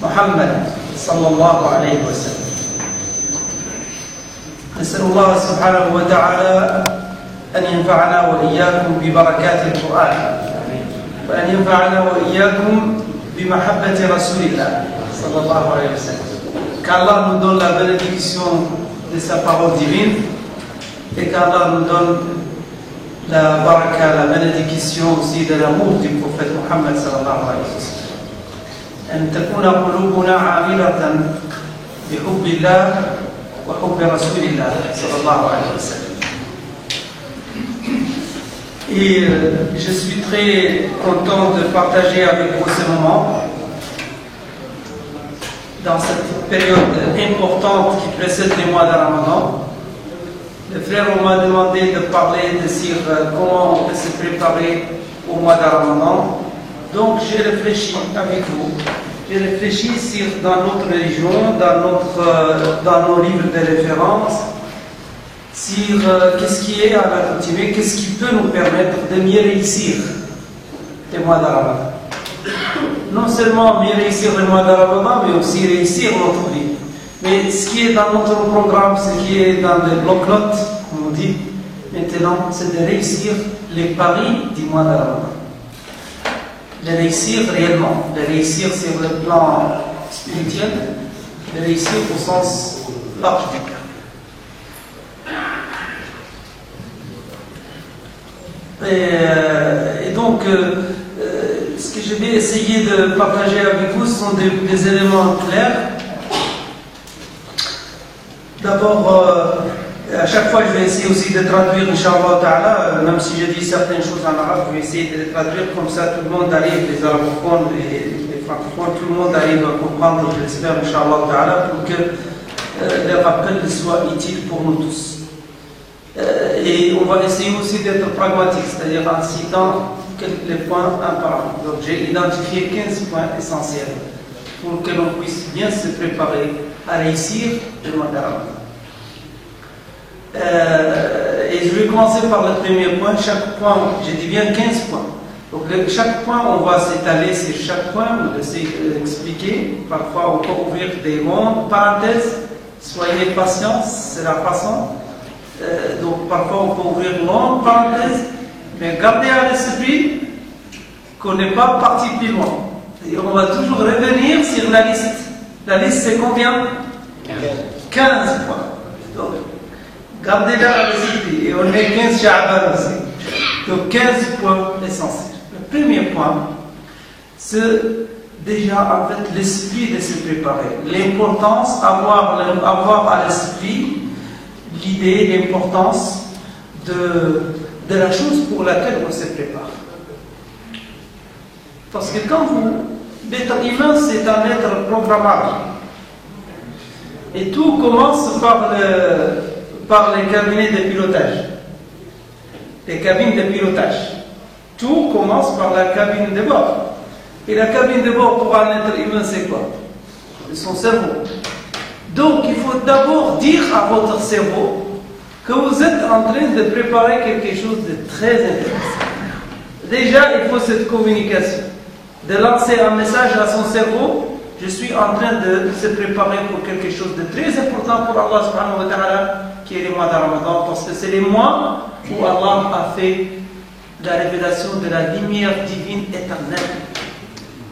محمد صلى الله عليه وسلم. نسأل الله سبحانه وتعالى أن ينفعنا وإياكم ببركات القرآن وأن ينفعنا وإياكم بمحبة رسول الله صلى الله عليه وسلم. Qu'Allah nous donne la bénédiction de sa parole divine et qu'Allah nous donne la baraka, la bénédiction aussi de l'amour du prophète Muhammad sallallahu alayhi wa sallam. أن تكون قلوبنا عامرة بحب الله وحب رسول الله صلى الله عليه وسلم. Et je suis très content de partager avec vous ce moment dans cette période importante qui précède les mois de Ramadan. Les frères m'ont demandé de parler sur comment on peut se préparer au mois de Ramadan. Donc j'ai réfléchi avec vous. J'ai réfléchi sur dans notre religion, dans nos livres de référence, sur qu'est-ce qui est à l'accoutumée, qu'est-ce qui peut nous permettre de mieux réussir les mois de Ramadan. Non seulement mieux réussir les mois de Ramadan, mais aussi réussir notre vie. Mais ce qui est dans notre programme, ce qui est dans les bloc-notes, comme on dit, maintenant, c'est de réussir les paris du mois de Ramadan. De réussir réellement, de réussir sur le plan spirituel, de réussir au sens large du terme. Et donc, ce que je vais essayer de partager avec vous sont des éléments clairs. D'abord, à chaque fois, je vais essayer aussi de traduire, Inch'Allah Ta'ala, même si je dis certaines choses en arabe, je vais essayer de les traduire comme ça, tout le monde arrive, les arabophones, les francophones, tout le monde arrive à comprendre, je l'espère, Inch'Allah Ta'ala, pour que le rappel soit utile pour nous tous. Et on va essayer aussi d'être pragmatique, c'est-à-dire en citant les points un par un. Donc j'ai identifié 15 points essentiels pour que l'on puisse bien se préparer à réussir le mois de Ramadan. Et je vais commencer par le premier point. Chaque point, j'ai dit bien 15 points. Donc chaque point, on va s'étaler sur chaque point, on va essayer d'expliquer. Parfois, on peut ouvrir des longues parenthèses. Soyez patients, c'est la façon. Donc parfois, on peut ouvrir une longue parenthèse, mais gardez à l'esprit qu'on n'est pas parti plus loin. Et on va toujours revenir sur la liste. La liste, c'est combien? 15 points. Donc, gardez-la à l'esprit. Et on est 15 Sha'ban aussi. Donc 15 points essentiels. Le premier point, c'est déjà en fait l'esprit de se préparer. L'importance, avoir à l'esprit l'idée, l'importance de la chose pour laquelle on se prépare. Parce que quand l'être humain, c'est un être programmable. Et tout commence par les cabinets de pilotage. Les cabines de pilotage. Tout commence par la cabine de bord. Et la cabine de bord pour un être humain, c'est quoi? C'est son cerveau. Donc, il faut d'abord dire à votre cerveau que vous êtes en train de préparer quelque chose de très intéressant. Déjà, il faut cette communication. De lancer un message à son cerveau, je suis en train de se préparer pour quelque chose de très important pour Allah subhanahu wa ta'ala, qui est le mois de Ramadan, parce que c'est les mois où Allah a fait la révélation de la lumière divine éternelle,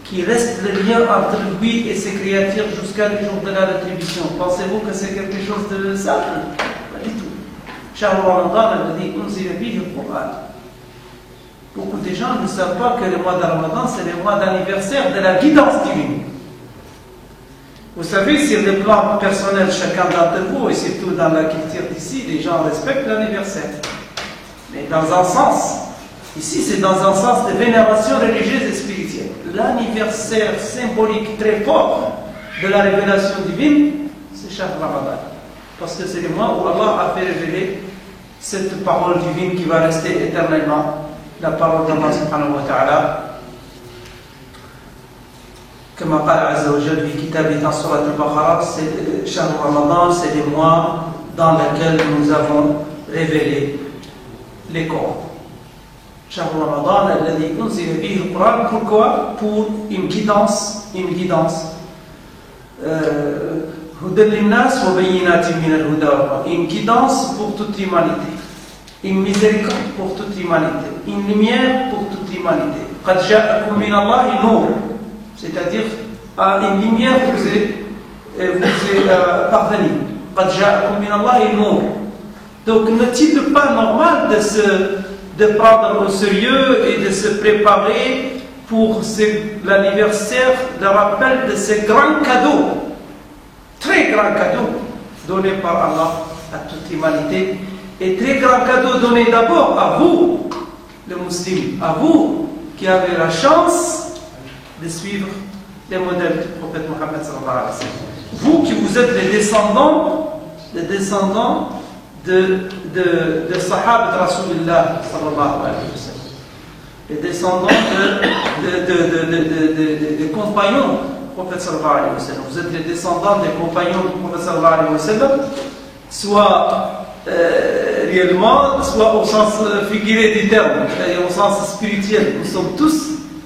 qui reste le lien entre lui et ses créatures jusqu'à le jour de la rétribution. Pensez-vous que c'est quelque chose de simple? Pas du tout. Shahr Ramadan, elle dit, unzila bihi al-Qur'an. Beaucoup de gens ne savent pas que le mois de Ramadan, c'est le mois d'anniversaire de la guidance divine. Vous savez, sur le plan personnel, chacun d'entre vous, et surtout dans la culture d'ici, les gens respectent l'anniversaire. Mais dans un sens, ici c'est dans un sens de vénération religieuse et spirituelle. L'anniversaire symbolique très fort de la révélation divine, c'est Shahr Ramadan. Parce que c'est le mois où Allah a fait révéler cette parole divine qui va rester éternellement, la parole d'Allah subhanahu wa ta'ala. Comme Allah Azza wa Jalla في كتابه dans Surat Al-Baqarah, c'est Shahr Ramadan, c'est les mois dans lesquels nous avons révélé les Corans. Shahr Ramadan, الذي أنزل فيه القرآن. Pourquoi? Pour une guidance une guidance pour toute l'humanité, une miséricorde pour toute l'humanité, une lumière pour toute l'humanité. C'est-à-dire une lumière vous est parvenue. Donc n'est-il pas normal de prendre au sérieux et de se préparer pour l'anniversaire, le rappel de ces grands cadeaux, très grands cadeaux donnés par Allah à toute l'humanité, et très grands cadeaux donnés d'abord à vous, les musulmans, à vous qui avez la chance de suivre les modèles du prophète Mohammed sallallahu alayhi wa sallam. Vous qui vous êtes les descendants de Sahaba de Rasulullah sallallahu alayhi wa sallam, les descendants des compagnons du prophète sallallahu alayhi wa sallam. Vous êtes les descendants des compagnons du prophète sallallahu alayhi wa sallam, soit réellement, soit au sens figuré du terme, c'est-à-dire au sens spirituel. Nous sommes tous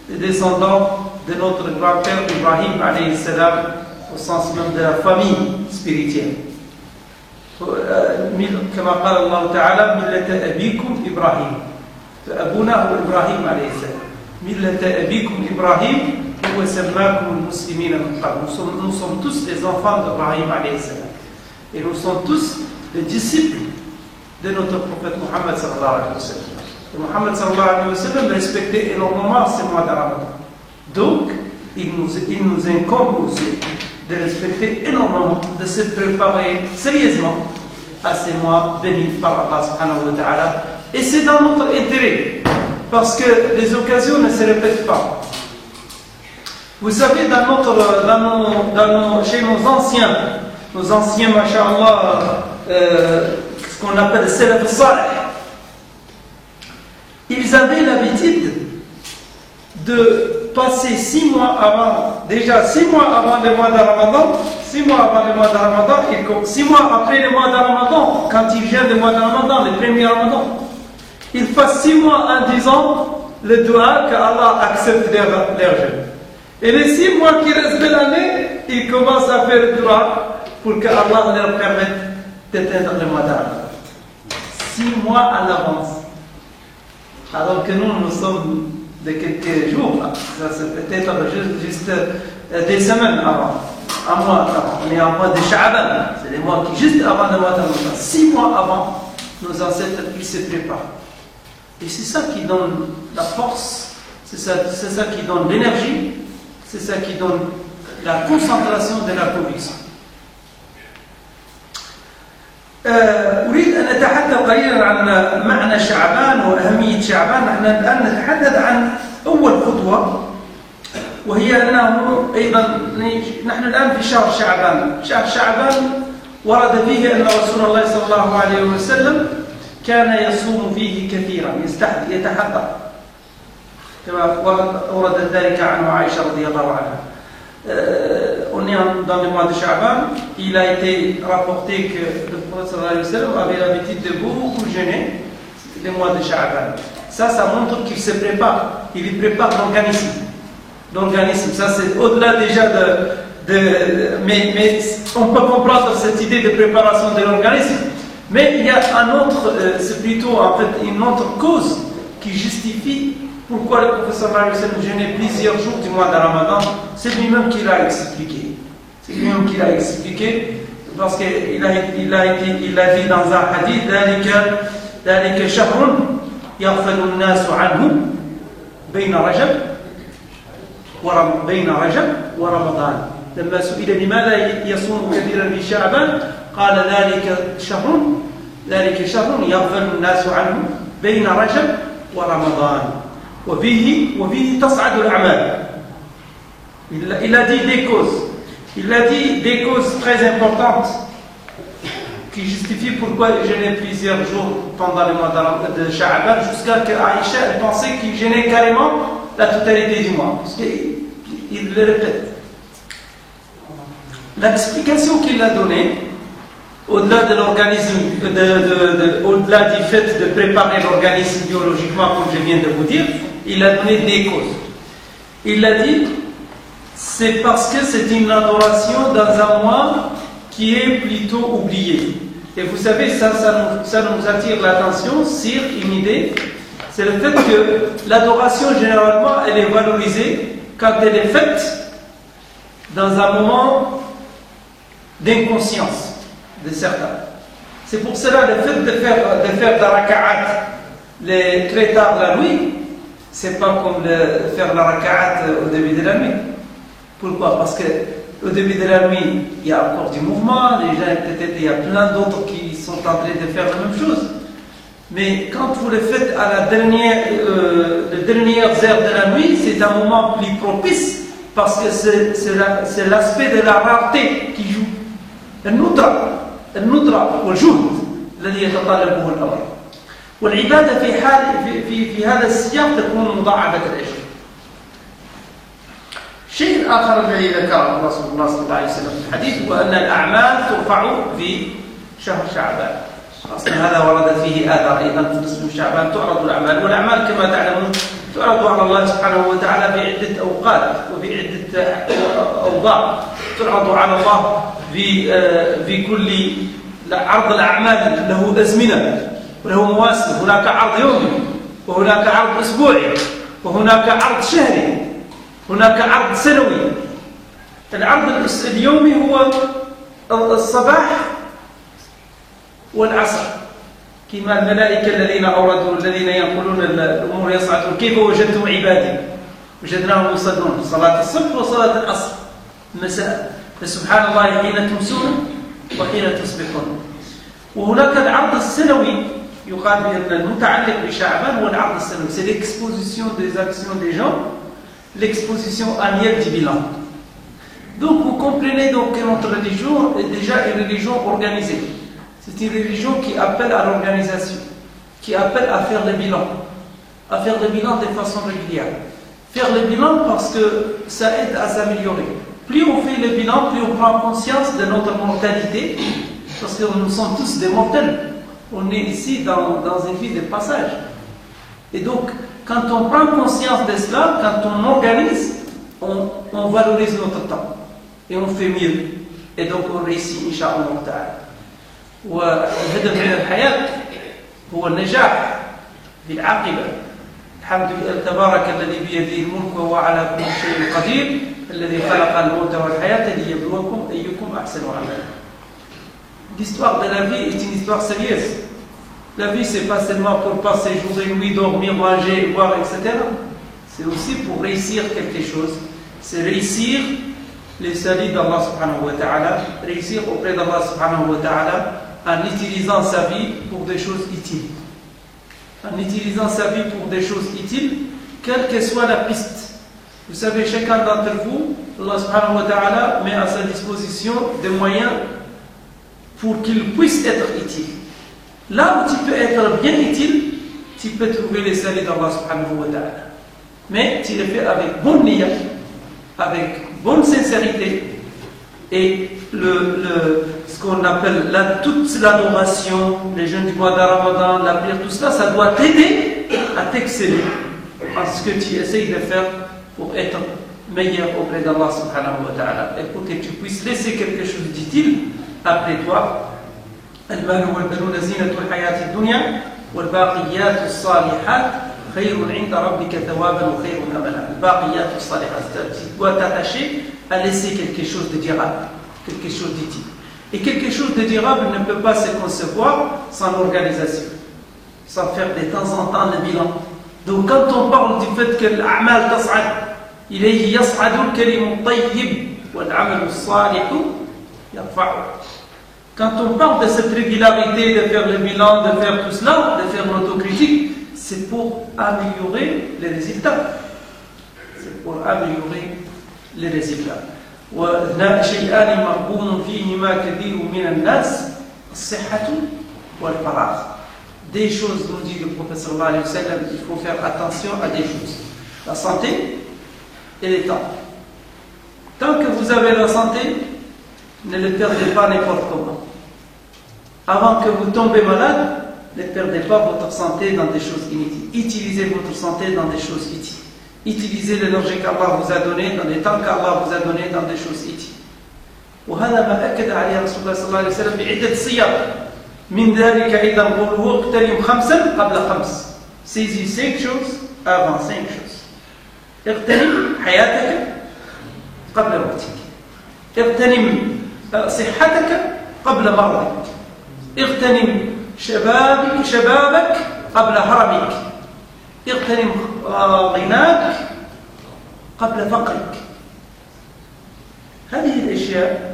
les descendants de notre grand-père Ibrahim alayhi salam, au sens même de la famille spirituelle. كما قال الله تعالى ملة أبيكم إبراهيم فأبونا هو إبراهيم عليه السلام ملة أبيكم إبراهيم هو سماكم المسلمين من قبل. Nous sommes tous les enfants d'Ibrahim alayhi salam et nous sommes tous les disciples de notre prophète Mohammed sallallahu alayhi wa sallam. Et Mohammed sallallahu alayhi wa sallam respectait énormément ces mois de Ramadan. Donc il nous incombe aussi de respecter énormément, de se préparer sérieusement à ces mois bénis par Allah subhanahu wa ta'ala. Et c'est dans notre intérêt, parce que les occasions ne se répètent pas. Vous savez, chez nos anciens, masha'Allah, ce qu'on appelle Salaf Salih, ils avaient l'habitude de passer 6 mois avant, déjà 6 mois avant le mois de Ramadan, 6 mois avant le mois de Ramadan, et 6 mois après le mois de Ramadan, quand il vient le mois de Ramadan, le premier Ramadan, ils passent 6 mois en disant le dua que Allah accepte leur jeûne. Et les 6 mois qui restent de l'année, ils commencent à faire le dua pour que Allah leur permette d'atteindre le mois de Ramadan. 6 mois à l'avance. Alors que nous sommes de quelques jours, ça c'est peut-être juste des semaines avant, un mois avant. On est en mois de Sha'ban, c'est les mois qui juste avant le mois de Ramadan, 6 mois avant, nos ancêtres ils se préparent. Et c'est ça qui donne la force, c'est ça qui donne l'énergie, c'est ça qui donne la concentration de la conviction. أريد أن أتحدث قليلا عن معنى شعبان وأهمية شعبان. نحن الآن نتحدث عن أول خطوة، وهي أنه أيضا نحن الآن في شهر شعبان. شهر شعبان ورد فيه أن رسول الله صلى الله عليه وسلم كان يصوم فيه كثيرا، يتحدث كما ورد ذلك عنه عائشة رضي الله عنها. On est dans le mois de Sha'ban. Il a été rapporté que le prophète sallallahu alayhi wa sallam avait l'habitude de beaucoup jeûner le mois de Sha'ban. Ça montre qu'il se prépare, il prépare l'organisme. Ça c'est au-delà déjà mais on peut comprendre cette idée de préparation de l'organisme. Mais il y a c'est plutôt en fait une autre cause qui justifie pourquoi le professeur sallallahu alayhi wa sallam jeûnait plusieurs jours du mois de Ramadan. C'est lui-même qui l'a expliqué. C'est lui-même qui l'a expliqué, parce qu'il a dit dans un hadith ذلك شهر يغفل الناس عنه بين رجب ورمضان. لما سئل لماذا يصوم كثيرا في شعبان قال ذلك شهر يغفل الناس عنه بين رجب ورمضان وفيه تصعد الأعمال. Il a dit des causes. Il a dit des causes très importantes qui justifient pourquoi il jeûnait plusieurs jours pendant le mois de Sha'ban, jusqu'à que Aïcha pensait qu'il jeûnait carrément la totalité du mois. Parce qu'il le répète. L'explication qu'il a donnée, au-delà de l'organisme, au-delà du fait de préparer l'organisme biologiquement, comme je viens de vous dire, il a donné des causes. Il a dit, c'est parce que c'est une adoration dans un mois qui est plutôt oublié. Et vous savez, ça nous attire l'attention sur une idée, c'est le fait que l'adoration, généralement, elle est valorisée quand elle est faite dans un moment d'inconscience de certains. C'est pour cela le fait de faire la raka'at très tard la nuit, c'est pas comme faire la raka'at au début de la nuit. Pourquoi? Parce qu'au début de la nuit, il y a encore du mouvement, les gens, peut-être il y a plein d'autres qui sont en train de faire la même chose. Mais quand vous le faites à les dernières heures de la nuit, c'est un moment plus propice parce que c'est l'aspect de la rareté qui joue. الندرة والجهد الذي يتطلبه الأمر والعبادة في هذا السياق تكون مضاعفة الأجر. شيء آخر الذي ذكره رسول الله صلى الله عليه وسلم في الحديث هو أن الأعمال ترفع في شهر شعبان. أصلا هذا ورد فيه آثار أيضا في نصف شعبان تعرض الأعمال، والأعمال كما تعلمون تعرض على الله سبحانه وتعالى في عدة أوقات وفي عدة أوضاع. تعرض على الله في كل عرض الأعمال له أزمنة وله مواسم. هناك عرض يومي وهناك عرض أسبوعي وهناك عرض شهري، هناك عرض سنوي. العرض اليومي هو الصباح والعصر، كما الملائكة الذين ينقلون الأمور يصعدون: كيف وجدتم عبادي؟ وجدناهم يصلون صلاة الصبح وصلاة العصر مساء، فسبحان الله حين تمسون وحين تصبحون. وهناك العرض السنوي يقال بأن المتعلق بشعبان هو العرض السنوي، c'est l'exposition des actions des gens, l'exposition annuelle du bilan. Donc vous comprenez donc que notre religion est déjà une religion organisée. C'est une religion qui appelle à l'organisation, qui appelle à faire le bilan de façon régulière. Faire le bilan parce que ça aide à s'améliorer. Plus on fait le bilan, plus on prend conscience de notre mortalité, parce que nous sommes tous des mortels. On est ici dans une vie de passage. Et donc, quand on prend conscience de cela, quand on organise, on valorise notre temps. Et on fait mieux. Et donc on réussit, Inch'Allah ta'ala. والهدف من الحياة هو النجاح في العاقبة. الحمد لله تبارك الذي بيده الملك وهو على كل شيء قدير الذي خلق الموت والحياة ليبلوكم أيكم أحسن عملا. L'histoire de la vie est une histoire sérieuse. La vie, c'est pas seulement pour passer jour et nuit, dormir, manger, boire, etc. C'est aussi pour réussir quelque chose. C'est réussir les saluts d'Allah subhanahu wa ta'ala, réussir auprès d'Allah subhanahu wa ta'ala en utilisant sa vie pour des choses utiles. En utilisant sa vie pour des choses utiles, quelle que soit la piste. Vous savez, chacun d'entre vous, Allah subhanahu wa ta'ala met à sa disposition des moyens pour qu'il puisse être utile. Là où tu peux être bien utile, tu peux trouver les saluts d'Allah subhanahu wa ta'ala. Mais tu le fais avec bonne niya, avec bonne sincérité. Et ce qu'on appelle toute l'adoration, les jeûnes du mois de Ramadan, la prière, tout cela, ça doit t'aider à t'exceller en ce que tu essayes de faire pour être meilleur auprès d'Allah subhanahu wa ta'ala et pour que tu puisses laisser quelque chose d'utile après toi. المال والبنون زينة الحياة الدنيا والباقيات الصالحات خير عند ربك ثوابا وخير أملا. الباقيات الصالحات, tu dois t'attacher à laisser quelque chose de durable, quelque chose d'utile. Et quelque chose de durable ne peut pas se concevoir sans organisation, sans faire de temps en temps le bilan. Donc quand on parle du fait que l'a'mal tas'ad, إليه يصعد الكلم الطيب والعمل الصالح يرفعه. Quand on parle de cette régularité, de faire le bilan, de faire tout cela, de faire l'autocritique, c'est pour améliorer les résultats. C'est pour améliorer les résultats. وشيئان مغبون فيهما كثير من الناس الصحة والفراغ. Des choses, nous dit le prophète sallallahu alayhi wa sallam, il faut faire attention à des choses. La santé et les temps. Tant que vous avez la santé, ne le perdez pas n'importe comment. Avant que vous tombez malade, ne perdez pas votre santé dans des choses inutiles. Utilisez votre santé dans des choses utiles. Utilisez l'énergie qu'Allah vous a donnée dans les temps qu'Allah vous a donnés dans des choses utiles. وهذا ما أكد عليه رسول الله صلى الله عليه وسلم بعدة صيغ. من ذلك أيضا قوله اغتنم خمسا قبل خمس. Saisis 5 choses avant 5 choses. اغتنم حياتك قبل موتك. اغتنم صحتك قبل مرضك. اغتنم شبابك قبل هرمك. اغتنم غناك قبل فقرك. هذه الأشياء.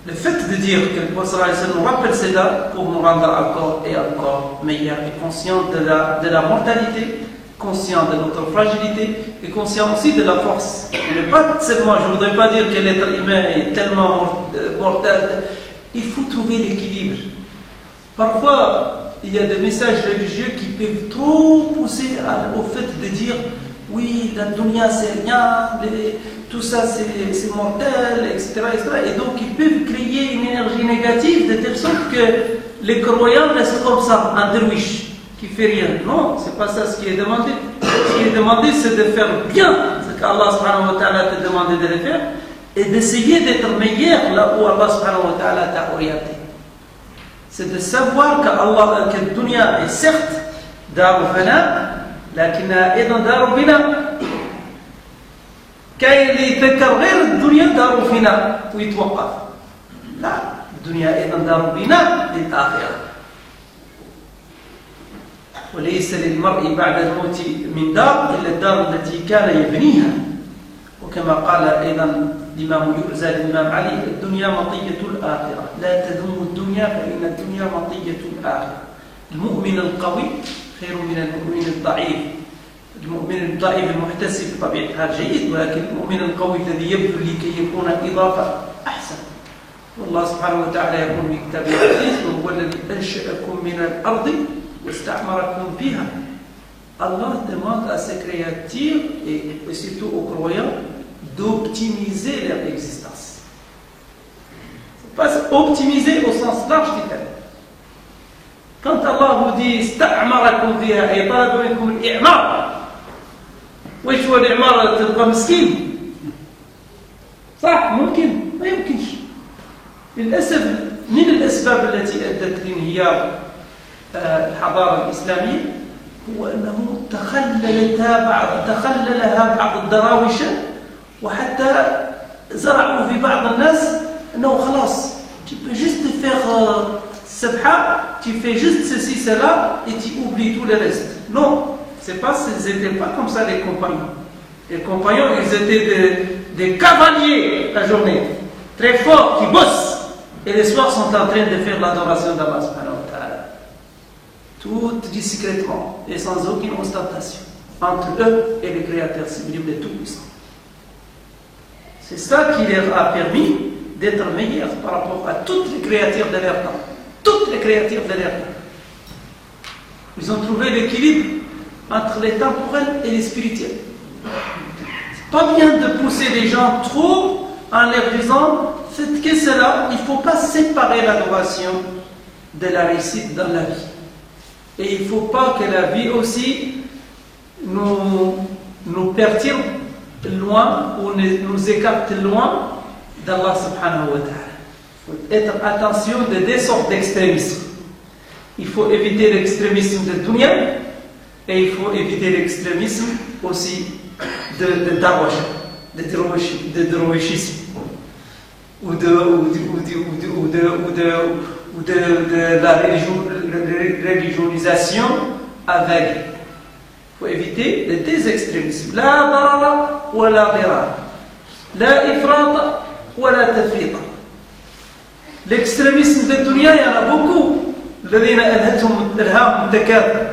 Le fait de dire que le prophète nous rappelle cela pour nous rendre encore et encore meilleurs et conscients de la mortalité, conscients de notre fragilité et conscients aussi de la force. Et pas seulement, je ne voudrais pas dire que l'être humain est tellement mortel. Il faut trouver l'équilibre. Parfois, il y a des messages religieux qui peuvent trop pousser au fait de dire oui, la dunya c'est rien, tout ça c'est mortel, etc., etc. Et donc ils peuvent créer une énergie négative de telle sorte que les croyants restent comme ça, un derwiche qui fait rien. Non, c'est pas ça ce qui est demandé. Ce qui est demandé, c'est de faire bien ce qu'Allah subhanahu wa ta'ala t'a demandé de le faire et d'essayer d'être meilleur là où Allah subhanahu wa ta'ala t'a orienté. C'est de savoir que la dunya est certes dar al-fana, لكنها أيضا دار بناء. كاين اللي يتذكر غير الدنيا دار فناء ويتوقف. لا، الدنيا أيضا دار بناء للآخرة. وليس للمرء بعد الموت من دار إلا الدار التي كان يبنيها. وكما قال أيضا الإمام يؤزى الإمام علي: الدنيا مطية الآخرة، لا تذم الدنيا فإن الدنيا مطية الآخرة. المؤمن القوي خير من المؤمن الضعيف. المؤمن الضعيف المحتسب بطبيعة الحال جيد، ولكن المؤمن القوي الذي يبذل لكي يكون إضافة أحسن. والله سبحانه وتعالى يقول في كتابه العزيز: وهو الذي أنشأكم من الأرض واستعمركم فيها. Allah demande à ses créatures et surtout aux croyants d'optimiser leur existence. Pas optimiser au sens large du terme. Quand Allah vous dit استعمركم فيها أي طلب منكم الإعمار، وإيش هو الإعمار؟ تبقى مسكين صح؟ ممكن؟ ما يمكنش. للأسف من الأسباب التي أدت لانهيار الحضارة الإسلامية هو أنه تخللها بعض الدراوشة، وحتى زرعوا في بعض الناس أنه خلاص tu peux juste faire sabha, tu fais juste ceci, cela et tu oublies tout le reste. Non, c'est pas, ils n'étaient pas comme ça les compagnons. Les compagnons, ils étaient des cavaliers la journée, très forts, qui bossent, et les soirs sont en train de faire l'adoration d'Allah subhanahu wa ta'ala. Tout discrètement et sans aucune ostentation entre eux et le Créateur sublime de tout puissant. C'est ça qui leur a permis d'être meilleurs par rapport à toutes les créatures de leur temps. Toutes les créatures de leur temps. Ils ont trouvé l'équilibre entre les temporels et les spirituels. C'est pas bien de pousser les gens trop en leur disant faites que cela, il ne faut pas séparer l'adoration de la réussite dans la vie. Et il ne faut pas que la vie aussi nous perturbe loin ou nous écarte loin d'Allah subhanahu wa ta'ala. Il faut être attention de deux sortes d'extrémisme. Il faut éviter l'extrémisme de dunya et il faut éviter l'extrémisme aussi de darwasha, de drowishisme ou de la religionisation aveugle. Il faut éviter les deux extrémismes. La darara wa la dirar. La ifrata wa la tafrita. L'extrémisme de dunya, il y en a beaucoup. الذين ألهتهم الهاكم التكاثر.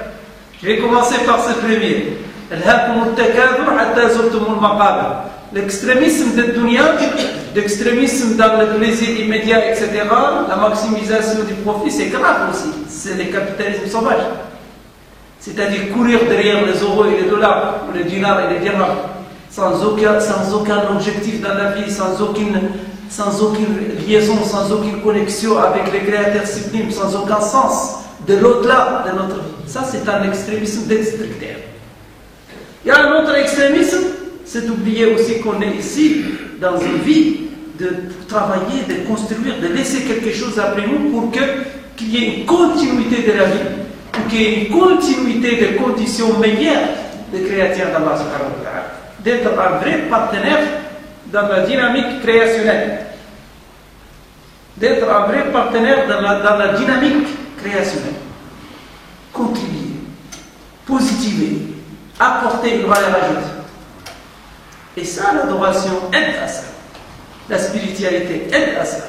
Je vais commencer par ce premier. ألهاكم التكاثر حتى زرتم المقابر. L'extrémisme de dunya, l'extrémisme dans le plaisir immédiat, etc., la maximisation du profit, c'est grave aussi. C'est le capitalisme sauvage. C'est-à-dire courir derrière les euros et les dollars, ou les dinars et les dirhams, sans aucun objectif dans la vie, sans aucune liaison, sans aucune connexion avec les créateurs sublimes, sans aucun sens de l'au-delà de notre vie. Ça, c'est un extrémisme destructeur. Il y a un autre extrémisme, c'est d'oublier aussi qu'on est ici dans une vie de travailler, de construire, de laisser quelque chose après nous pour qu'il y ait une continuité de la vie, pour qu'il y ait une continuité de conditions meilleures de créatures d'Allah subhanahu wa ta'ala. D'être un vrai partenaire dans la dynamique créationnelle. D'être un vrai partenaire dans la dynamique créationnelle. Contribuer, positiver, apporter une valeur ajoutée. Et ça, l'adoration aide à ça. La spiritualité aide à ça.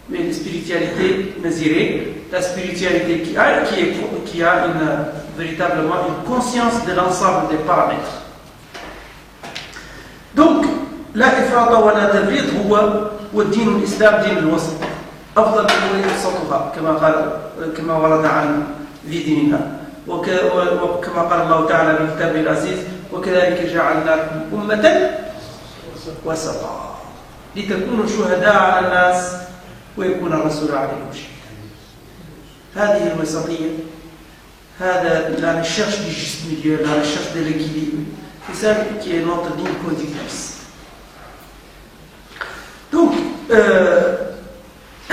Mais la spiritualité nazirée, la spiritualité qui a véritablement une conscience de l'ensemble des paramètres. Donc, لا إفراط ولا تفريط هو الدين الإسلام دين الوسط أفضل الأمور أوسطها كما ورد عن ذي ديننا وكما قال الله تعالى في كتابه العزيز وكذلك جعلناكم أمة وسطا لتكونوا شهداء على الناس ويكون الرسول عليكم شهيدا. هذه الوسطية، هذا la recherche du juste milieu, la recherche de l'équilibre, c'est ça qui est notre ligne conductrice. Donc,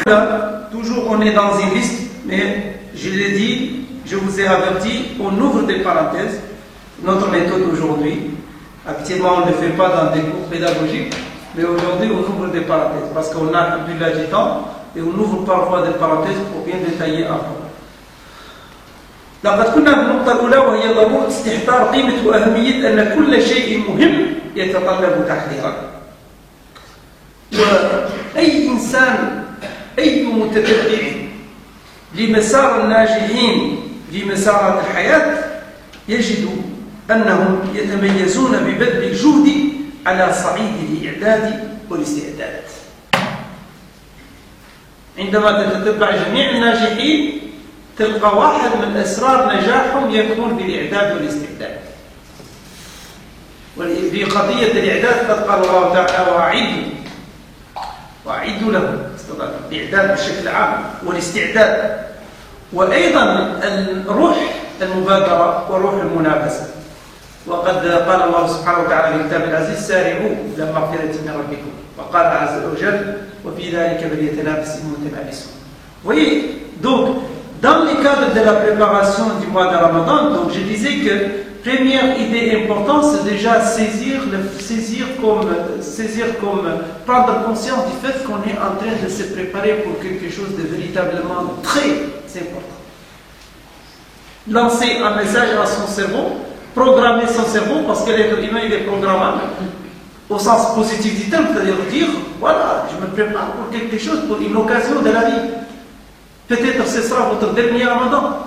là, toujours on est dans une liste, mais je l'ai dit, je vous ai averti, on ouvre des parenthèses. Notre méthode aujourd'hui, actuellement on ne le fait pas dans des cours pédagogiques, mais aujourd'hui on ouvre des parenthèses parce qu'on a du temps et on ouvre parfois des parenthèses pour bien détailler un peu. لقد كنا في النقطة الأولى وهي ضرورة استحضار قيمة وأهمية أن كل شيء مهم يتطلب تحضيرا. وأي إنسان، أي متتبع لمسار الناجحين في مسار الحياة يجد أنهم يتميزون ببذل الجهد على صعيد الإعداد والاستعداد. عندما تتبع جميع الناجحين تلقى واحد من أسرار نجاحهم يكون بالإعداد والاستعداد. وفي قضية الإعداد قد قال الله تعالى وأعدوا له الإعداد بشكل عام والاستعداد، وأيضا الروح المبادرة وروح المنافسة. وقد قال الله سبحانه وتعالى في كتاب العزيز سارعوا إلى مغفرة من ربكم، وقال عز وجل وفي ذلك فليتنافس المتنافسون. Oui, donc dans le cadre de la préparation du mois de Ramadan, donc je disais que première idée importante, c'est déjà saisir comme prendre conscience du fait qu'on est en train de se préparer pour quelque chose de véritablement très important. Lancer un message à son cerveau, programmer son cerveau, parce que l'être humain il est programmable au sens positif du terme, c'est-à-dire dire voilà, je me prépare pour quelque chose, pour une occasion de la vie. Peut-être ce sera votre dernier Ramadan.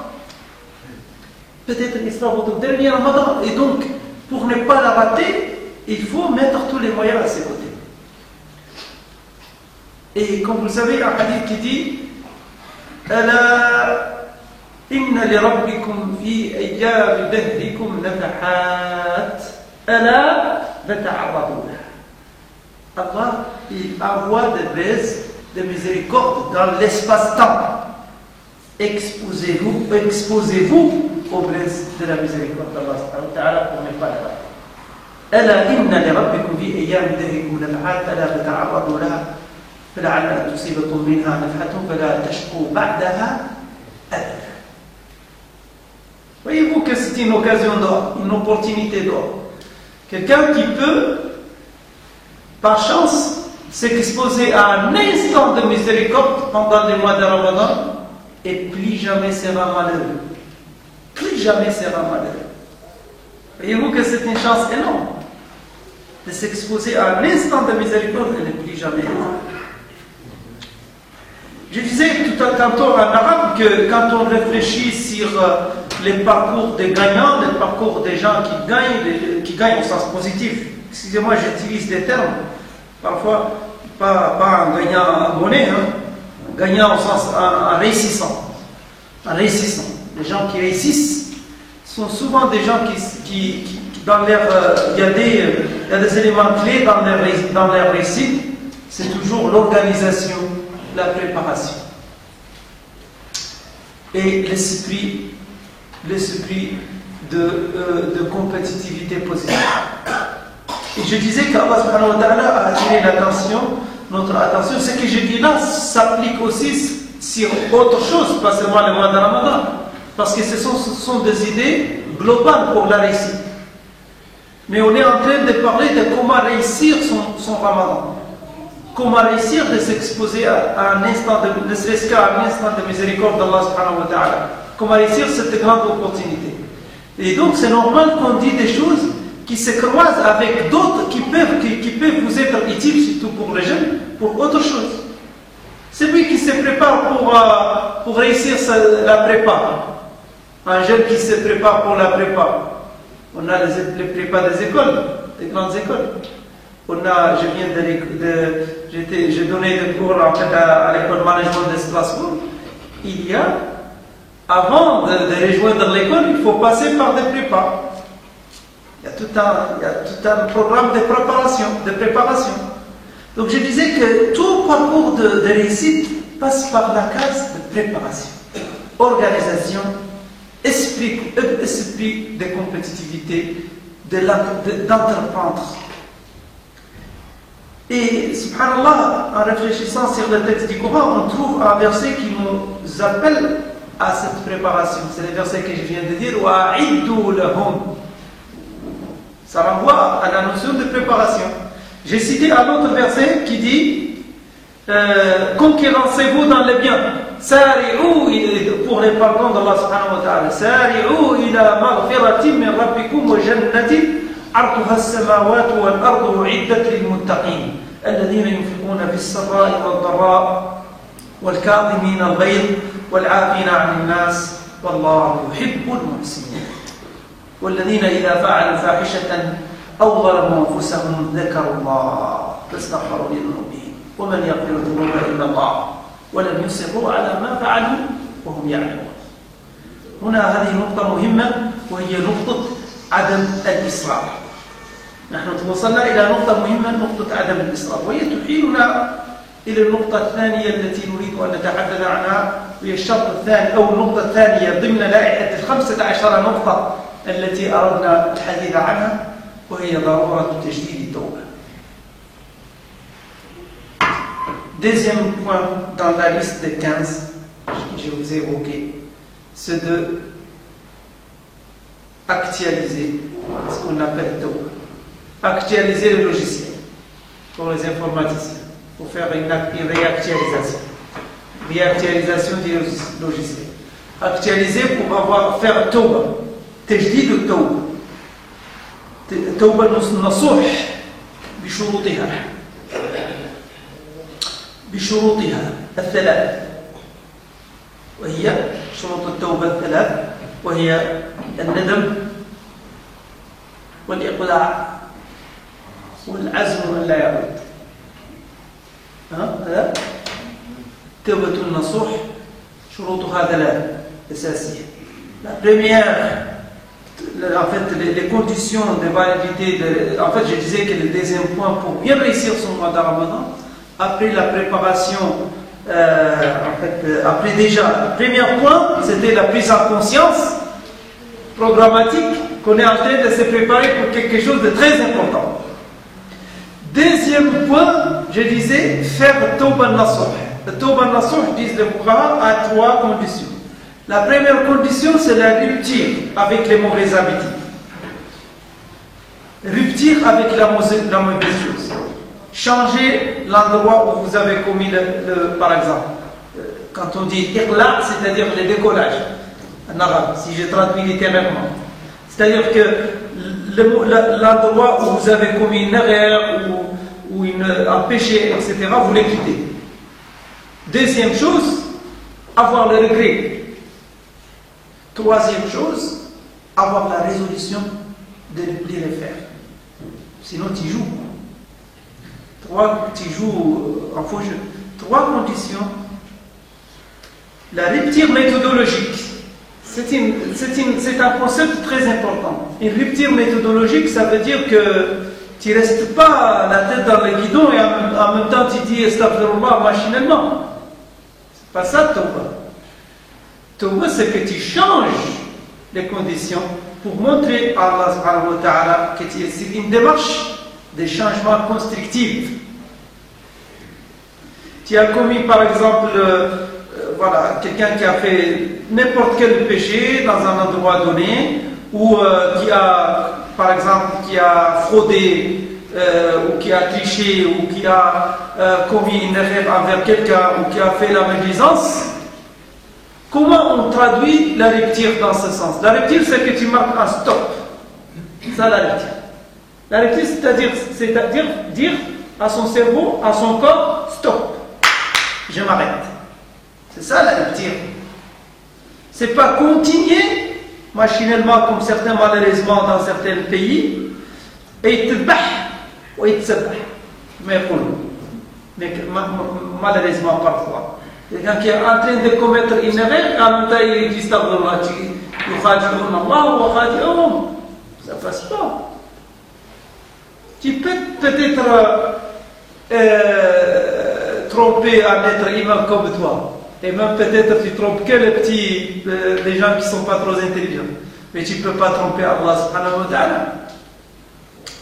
Peut-être ce sera votre dernier Ramadan. Et donc, pour ne pas la rater, il faut mettre tous les moyens à ses côtés. Et comme vous le savez, il y a un hadith qui dit Ala inna li rabbikum fi ayyam dahrikum nafahat ala fata'arradu laha. Allah, il envoie des baises de miséricorde dans l'espace-temps. Exposez-vous aux blesses de la miséricorde d'Allah pour ne pas la rater. ألا إن لربكم في أيام دهركم نفحات ألا فتعرضوا لها فلعل أن تصيبكم منها نفحة فلا تشقوا بعدها أبدا. Voyez-vous que c'est une occasion d'or, une opportunité d'or. Quelqu'un qui peut, par chance, s'exposer à un instant de miséricorde pendant les mois de Ramadan et plus jamais sera malheureux. Plus jamais sera malheureux. Voyez-vous que c'est une chance énorme de s'exposer à un instant de miséricorde et ne plus jamais malheureux. Je disais tantôt en arabe que quand on réfléchit sur les parcours des gagnants, les parcours des gens qui gagnent au sens positif, excusez-moi, j'utilise des termes, parfois pas un gagnant en monnaie, un gagnant au sens en réussissant. En réussissant. Les gens qui réussissent sont souvent des gens qui dans leur, il y a des éléments clés dans leur réussite, c'est toujours l'organisation, la préparation et l'esprit l'esprit de compétitivité positive. Et je disais qu'Allah subhanahu wa ta'ala a attiré notre attention. Ce que je dis là s'applique aussi sur autre chose, pas seulement le mois de Ramadan. Parce que ce sont des idées globales pour la réussite. Mais on est en train de parler de comment réussir son Ramadan. Comment réussir de s'exposer à un instant, ne serait-ce qu'à un instant de miséricorde d'Allah subhanahu wa ta'ala. Comment réussir cette grande opportunité. Et donc c'est normal qu'on dise des choses qui se croisent avec d'autres qui peuvent vous être utiles, surtout pour les jeunes, pour autre chose. Celui qui se prépare pour réussir la prépa, un jeune qui se prépare pour la prépa, on a les prépas des écoles, des grandes écoles. J'ai donné des cours en fait, à l'école management de Strasbourg. Avant de rejoindre l'école, il faut passer par des prépas. Il y a tout un programme de préparation. Donc je disais que tout parcours de réussite passe par la case de préparation, organisation, esprit de compétitivité, d'entreprendre. Et, subhanallah, en réfléchissant sur le texte du Coran, on trouve un verset qui nous appelle à cette préparation. C'est le verset que je viens de dire, وَأَعِدُّوا لَهُمْ. Ça renvoie à la notion de préparation. J'ai cité un autre verset qui dit conquérissez-vous dans le bien. Sari'u, pour les pardons d'Allah subhanahu wa ta'ala. Sari'u ila maghfiratin min rabbikum wa jannatin arduha as-samawati wal ardu u'iddat lil muttaqin alladhina yunfiquna bis sarra'i wad dharra'i wal kadhimina al ghayz wal 'afina 'anil nas wallahu yuhibbul muhsinin. والذين إذا فعلوا فاحشة أو ظلموا أنفسهم ذكروا الله فاستغفروا لذنوبهم ومن يغفر الذنوب إلا الله ولم يصروا على ما فعلوا وهم يعلمون. هنا هذه نقطة مهمة وهي نقطة عدم الإسراف. نحن توصلنا إلى نقطة مهمة، نقطة عدم الإسراف، وهي تحيلنا إلى النقطة الثانية التي نريد أن نتحدث عنها، وهي الشرط الثاني أو النقطة الثانية ضمن لائحة 15 نقطة التي أردنا الحديث عنها، وهي ضرورة تجديد التوبة. Deuxième point dans la liste des 15 que je vous ai évoqué, c'est de actualiser ce qu'on appelle Tawbah. Actualiser le logiciel pour les informaticiens, pour faire une réactualisation. Réactualisation du logiciel. Actualiser pour faire Tawbah. تجديد التوبة. التوبة النصوح بشروطها الثلاث، وهي شروط التوبة الثلاث، وهي الندم والإقلاع والعزم أن لا يعود. هذا توبة النصوح شروطها ثلاث أساسية. La première, en fait, les conditions de validité, en fait, je disais que le deuxième point pour bien réussir son mois de Ramadan, après la préparation, après déjà, le premier point, c'était la prise en conscience programmatique qu'on est en train de se préparer pour quelque chose de très important. Deuxième point, je disais, faire Tawbah Nasuh. Le Tawbah Nasuh, disent les Fuqaha, a 3 conditions. La première condition, c'est la rupture avec les mauvaises habitudes. Rupture avec la mauvaise chose. Changer l'endroit où vous avez commis par exemple, quand on dit iqla, c'est-à-dire le décollage, en arabe, si je traduis littéralement. C'est-à-dire que l'endroit où vous avez commis une erreur ou un péché, etc., vous les quittez. Deuxième chose, avoir le regret. Troisième chose, avoir la résolution de ne plus le faire. Sinon, tu joues. Tu joues en faux jeu. 3 conditions. La rupture méthodologique. C'est un concept très important. Une rupture méthodologique, ça veut dire que tu ne restes pas la tête dans le guidon et en même temps tu dis astaghfirullah machinalement. C'est pas ça, Tawbah. Tawbah, c'est que tu changes les conditions pour montrer à Allah subhanahu wa ta'ala que c'est une démarche de changement constructif. Tu as commis par exemple, voilà, quelqu'un qui a fait n'importe quel péché dans un endroit donné, ou qui a, par exemple, qui a fraudé, ou qui a triché, ou qui a commis une erreur envers quelqu'un, ou qui a fait la médisance. Comment on traduit la rupture dans ce sens? La rupture, c'est que tu marques un stop. C'est ça la rupture. La rupture, c'est-à-dire dire à son cerveau, à son corps, stop. Je m'arrête. C'est ça la rupture. C'est pas continuer machinalement comme certains malheureusement dans certains pays et te bat ou te sabah. Mais malheureusement parfois. Quelqu'un qui est en train de commettre une erreur, en même temps il dit astaghfirullah, yukhadi'un Allah wa khadi'uhum. Ça passe pas. Tu peux peut-être tromper un être humain comme toi. Et même peut-être tu trompes que les gens qui ne sont pas trop intelligents. Mais tu ne peux pas tromper Allah subhanahu wa ta'ala.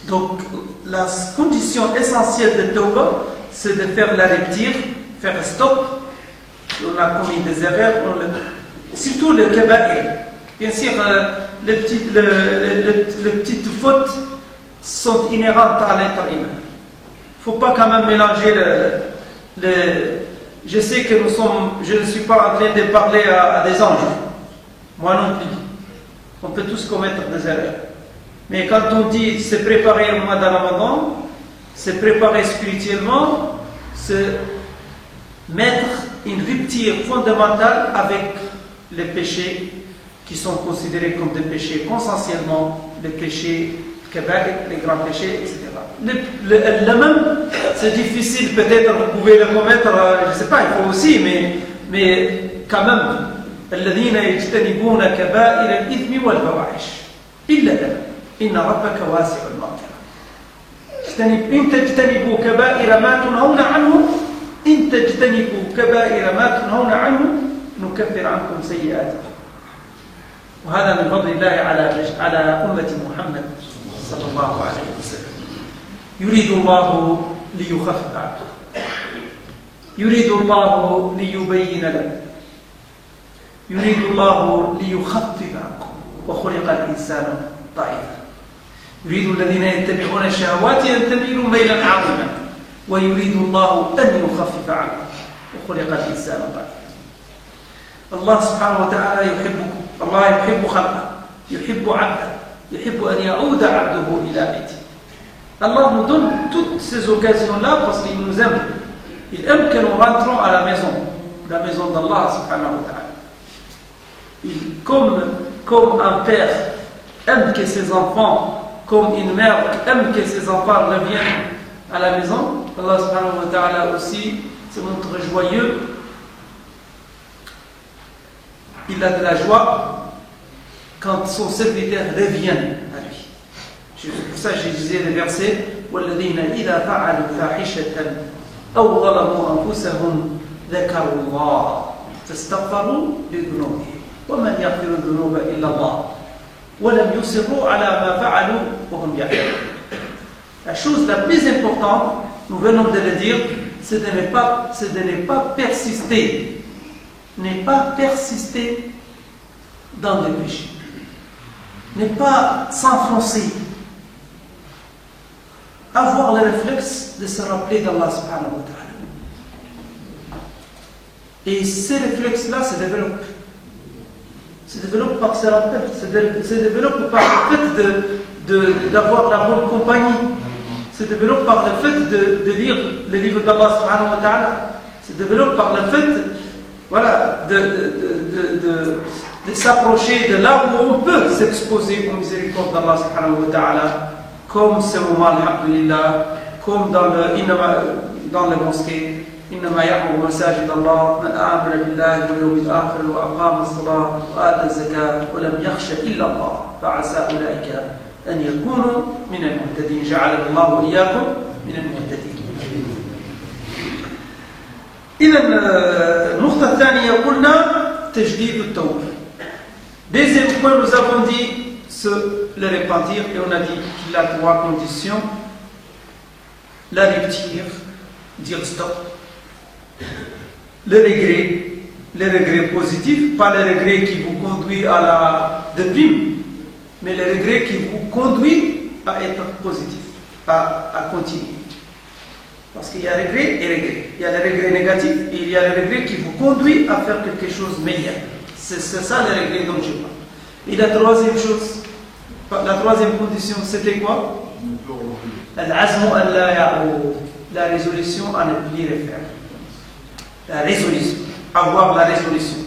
Donc la condition essentielle de Tawbah, c'est de faire la rupture, faire un stop. On a commis des erreurs, surtout le kaba'ir. Bien sûr, les petites fautes sont inhérentes à l'être humain. Il ne faut pas quand même mélanger je sais que je ne suis pas en train de parler à des anges. Moi non plus. On peut tous commettre des erreurs. Mais quand on dit se préparer au mois de Ramadan, se préparer spirituellement, c'est mettre une rupture fondamentale avec les péchés qui sont considérés comme des péchés consensuellement, les péchés kaba'ir, les grands péchés, etc. Le même, c'est difficile, peut-être vous pouvez le commettre, je ne sais pas, il faut aussi, mais quand même, الذين يجتنبون كبائر الإثم والفواحش إلا إن ربك واسع المغفرة. إن تجتنبوا كبائر ما تنهون عنه إن تجتنبوا كبائر ما تنهون عنه نكفر عنكم سيئاتكم. وهذا من فضل الله على أمة محمد صلى الله عليه وسلم. يريد الله ليخفف عنكم. يريد الله ليبين لكم. يريد الله ليخفف عنكم وخلق الإنسان ضعيفا. يريد الذين يتبعون الشهوات أن تميلوا ميلا عظيما ويريد الله أن يخفف عنكم وخلق الإنسان ضعيفا. الله سبحانه وتعالى يحبكم. الله يحب خلقه، يحب عبده، يحب أن يعود عبده إلى بيته. Allah nous donne toutes ces occasions-là parce qu'il nous aime. Il aime que nous rentrons à la maison d'Allah subhanahu wa ta'ala. Comme un père aime que ses enfants, comme une mère aime que ses enfants reviennent à la maison, Allah subhanahu wa ta'ala aussi se montre joyeux. Il a de la joie quand son serviteur revient à lui. C'est pour ça que je disais le verset وَالَّذِينَ إِذَا فَعَلُوا فَاحِشَةً أَوْ ظَلَمُوا أَنفُسَهُمْ ذَكَرُوا اللَّهَ فَاسْتَغْفَرُوا لِذُنُوبِهِمْ وَمَنْ يَغْفِرُ الذُّنُوبَ إِلَّا اللَّهُ وَلَمْ يُصِرُّوا عَلَى مَا فَعَلُوا وَهُمْ يَعْلَمُونَ. La chose la plus importante, nous venons de le dire, c'est de ne pas persister. Ne pas persister dans le péché. Ne pas s'enfoncer. Avoir le réflexe de se rappeler d'Allah subhanahu wa ta'ala. Et ces réflexes-là se développent. Se développent par se rappel, se développent par le fait d'avoir la bonne compagnie, se développe par le fait de lire le livre d'Allah subhanahu wa ta'ala, se développe par le fait de s'approcher de là où on peut s'exposer au miséricorde d'Allah subhanahu wa ta'ala, comme ce moment, alhamdulillah, comme dans le mosquée. إنما يعمر مساجد الله من آمن بالله واليوم الآخر وأقام الصلاة وآتى الزكاة ولم يخش إلا الله فعسى أولئك أن يكونوا من المهتدين. جعلنا الله وإياكم من المهتدين. إذا النقطة الثانية قلنا تجديد التوبة. Deuxième point, nous avons dit le repentir et on a dit qu'il a 3 conditions. La rupture, dire stop. Le regret positif, pas le regret qui vous conduit à la déprime, mais le regret qui vous conduit à être positif, à continuer. Parce qu'il y a regret et regret. Il y a le regret négatif et il y a le regret qui vous conduit à faire quelque chose de meilleur. C'est ça le regret dont je parle. Et la troisième chose, la troisième condition, c'était quoi? La résolution à ne plus refaire. La résolution. Avoir la résolution.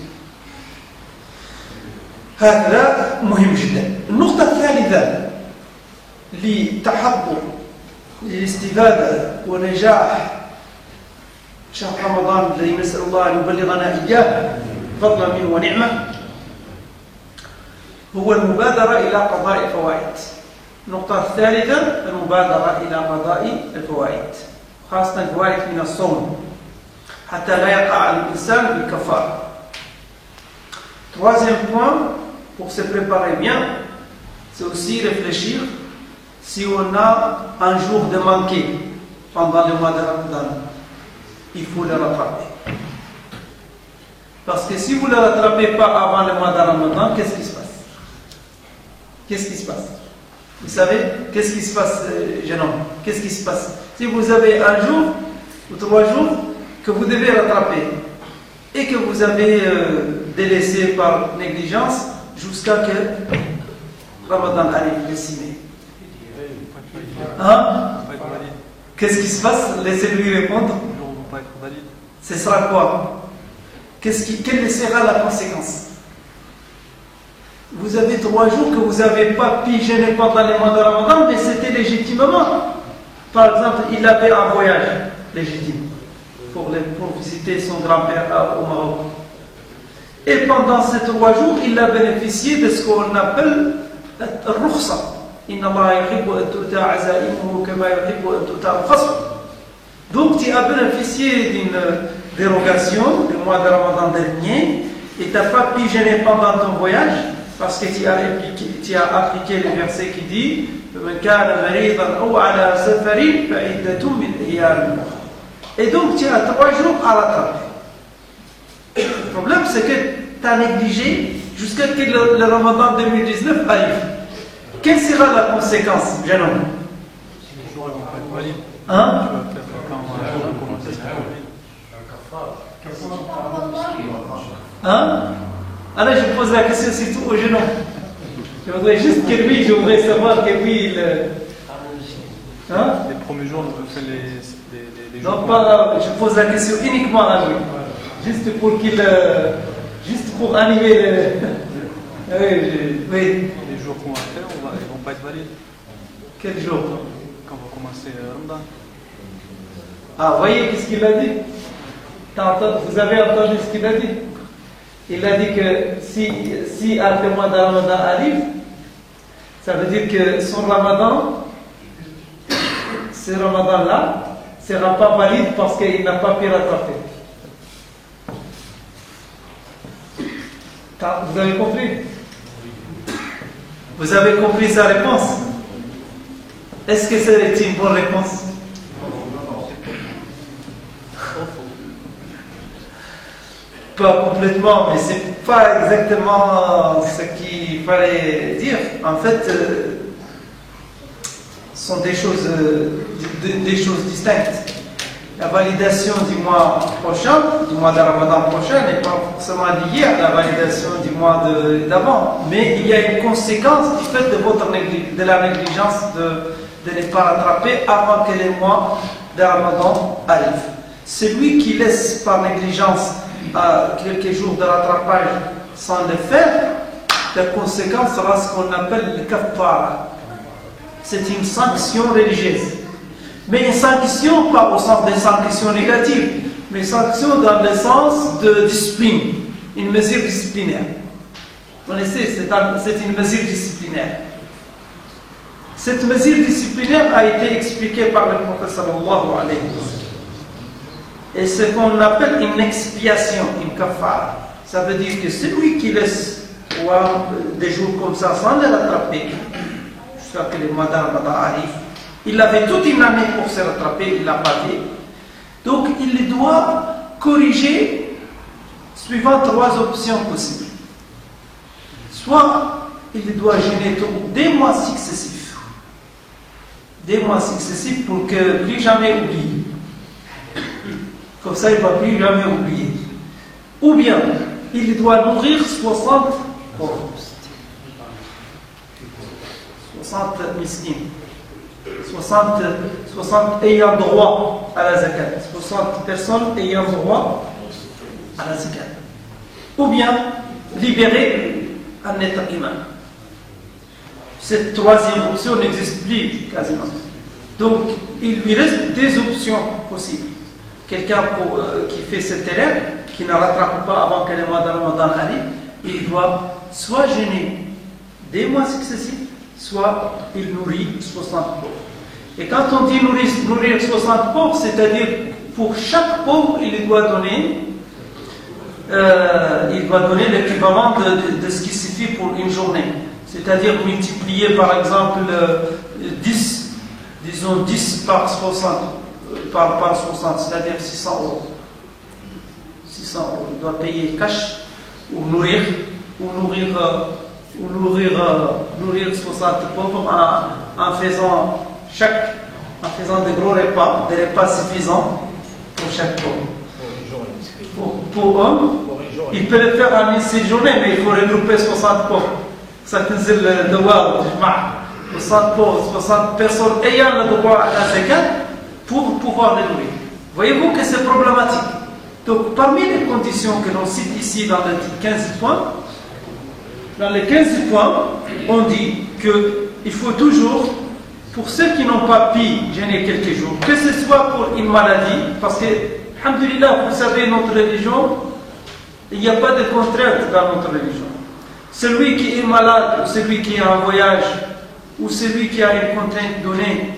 هذا مهم جدا. النقطة الثالثة لتحقق للاستفادة ونجاح شهر رمضان الذي نسأل الله أن يبلغنا إياه فضلا منه ونعمة هو المبادرة إلى قضاء الفوائد. النقطة الثالثة المبادرة إلى قضاء الفوائد خاصة الفوائد من الصوم حتى لا يقع الإنسان بالكفارة. Troisième point, pour se préparer bien, c'est aussi réfléchir si on a un jour de manqué pendant le mois de Ramadan, il faut le rattraper. Parce que si vous ne le rattrapez pas avant le mois de Ramadan, qu'est-ce qui se passe? Qu'est-ce qui se passe? Vous savez, qu'est-ce qui se passe, jeune homme? Qu'est-ce qui se passe? Si vous avez un jour ou 3 jours que vous devez rattraper et que vous avez délaissé par négligence jusqu'à que Ramadan arrive le 6 mai. Hein? Qu'est-ce qui se passe? Laissez-lui répondre. Ce sera quoi? Quelle sera la conséquence? Vous avez 3 jours que vous n'avez pas pu jeûner pendant les mois de Ramadan, mais c'était légitimement. Par exemple, il avait un voyage légitime pour visiter son grand-père au Maroc. Et pendant ces 3 jours, il a bénéficié de ce qu'on appelle le rukhsa. Inna Allah yuhibbu an tu'ta azaimuhu kama yuhibbu an tu'ta al-khasr. Donc tu as bénéficié d'une dérogation du mois de Ramadan dernier et tu n'as pas pu jeûner pendant ton voyage parce que tu as appliqué le verset qui dit et donc tu as 3 jours à rattraper. Le problème c'est que tu as négligé jusqu'à ce que le Ramadan 2019 arrive. Quelle sera la conséquence, jeune homme? Hein? Hein? Alors je pose la question surtout aux jeunes hommes. Je voudrais juste que lui, je voudrais savoir que lui, il... Hein? Les premiers jours, on fait les jours. Non, pas, je pose la question uniquement à lui. Juste pour qu'il... juste pour animer le... Oui. Les jours qu'on va faire, ils ne vont pas être valides. Quel jour? Quand on va commencer Ramadan. Ah, vous voyez qu'est-ce qu'il a dit? Vous avez entendu ce qu'il a dit? Il a dit que si le mois de Ramadan arrive, ça veut dire que son Ramadan, ce Ramadan-là, ne sera pas valide parce qu'il n'a pas pu rattraper. Vous avez compris? Vous avez compris sa réponse? Est-ce que c'est une bonne réponse? Pas complètement, mais c'est pas exactement ce qu'il fallait dire. En fait, ce sont des choses distinctes. La validation du mois prochain, du mois de Ramadan prochain, n'est pas forcément liée à la validation du mois d'avant. Mais il y a une conséquence du fait de la négligence de ne pas rattraper avant que les mois de Ramadan arrivent. Celui qui laisse par négligence quelques jours de rattrapage sans le faire, la conséquence sera ce qu'on appelle le kafara. C'est une sanction religieuse. Mais une sanction, pas au sens des sanctions négatives, mais une sanction dans le sens de discipline, une mesure disciplinaire. Vous connaissez, c'est une mesure disciplinaire. Cette mesure disciplinaire a été expliquée par le prophète sallallahu alayhi wa sallam. Et ce qu'on appelle une expiation, une kafara. Ça veut dire que celui qui laisse des jours comme ça sans les rattraper, jusqu'à que le mois de Ramadan arrive. Il avait toute une année pour se rattraper, il ne l'a pas fait. Donc il doit corriger suivant 3 options possibles. Soit il doit jeûner des mois successifs. Des mois successifs pour que plus jamais oublier. Comme ça il ne va plus jamais oublier. Ou bien il doit nourrir 60 pauvres. 60 miskins. 60 ayant droit à la zakat. 60 personnes ayant droit à la zakat. Ou bien libérer un être humain. Cette 3e option n'existe plus quasiment. Donc il lui reste des options possibles. Quelqu'un qui fait cette erreur, qui ne rattrape pas avant que le mois de Ramadan arrive, il doit soit jeûner des mois successifs, soit il nourrit 60 pauvres. Et quand on dit nourrir 60 pauvres, c'est-à-dire pour chaque pauvre, il doit donner l'équivalent de ce qui suffit pour une journée. C'est-à-dire multiplier par exemple 10, disons 10 par 60, c'est-à-dire 600 euros. 600 euros. Il doit payer cash ou nourrir 60 pauvres en faisant des gros repas, des repas suffisants pour chaque pauvre. Pour homme, il peut le faire en une seule journée, mais il faut regrouper 60 pauvres. Ça c'est le devoir, 60 pauvres, 60 personnes ayant le droit à la zakat pour pouvoir les nourrir. Voyez-vous que c'est problématique. Donc, parmi les conditions que l'on cite ici dans les 15 points, on dit qu'il faut toujours, pour ceux qui n'ont pas pu jeûner quelques jours, que ce soit pour une maladie, parce que, alhamdulillah, vous savez, notre religion, il n'y a pas de contrainte dans notre religion. Celui qui est malade, ou celui qui est en voyage, ou celui qui a une contrainte donnée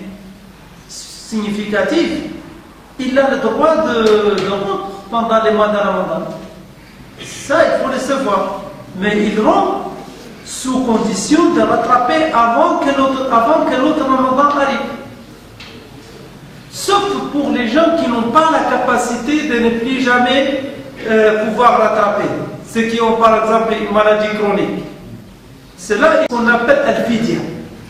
significative, il a le droit de rompre pendant les mois de Ramadan. Ça, il faut le savoir. Mais il rompt sous condition de rattraper avant que l'autre Ramadan arrive. Sauf pour les gens qui n'ont pas la capacité de ne plus jamais pouvoir rattraper. Ceux qui ont par exemple une maladie chronique. C'est là qu'on appelle al-fidya.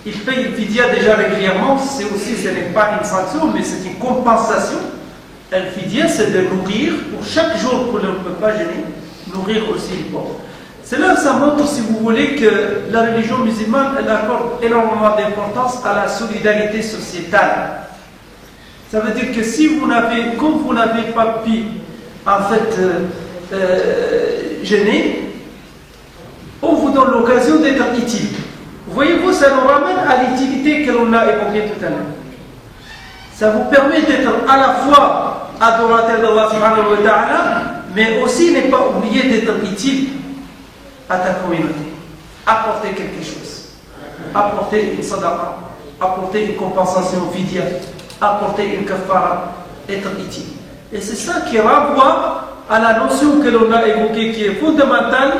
Ils payent le fidya déjà régulièrement. Ce n'est pas une sanction, mais c'est une compensation. Al-fidya, c'est de nourrir pour chaque jour que l'on ne peut pas jeûner, nourrir aussi les pauvres. C'est là que ça montre, si vous voulez, que la religion musulmane elle accorde énormément d'importance à la solidarité sociétale. Ça veut dire que si comme vous n'avez pas pu, en fait, jeûner, on vous donne l'occasion d'être utile. Voyez-vous, ça nous ramène à l'utilité que l'on a évoquée tout à l'heure. Ça vous permet d'être à la fois adorateur d'Allah subhanahu wa ta'ala, mais aussi ne pas oublier d'être utile à ta communauté. Apporter quelque chose. Apporter une sadaqa. Apporter une compensation fidya. Apporter une kafara. Être utile. Et c'est ça qui renvoie à la notion que l'on a évoquée qui est fondamentale,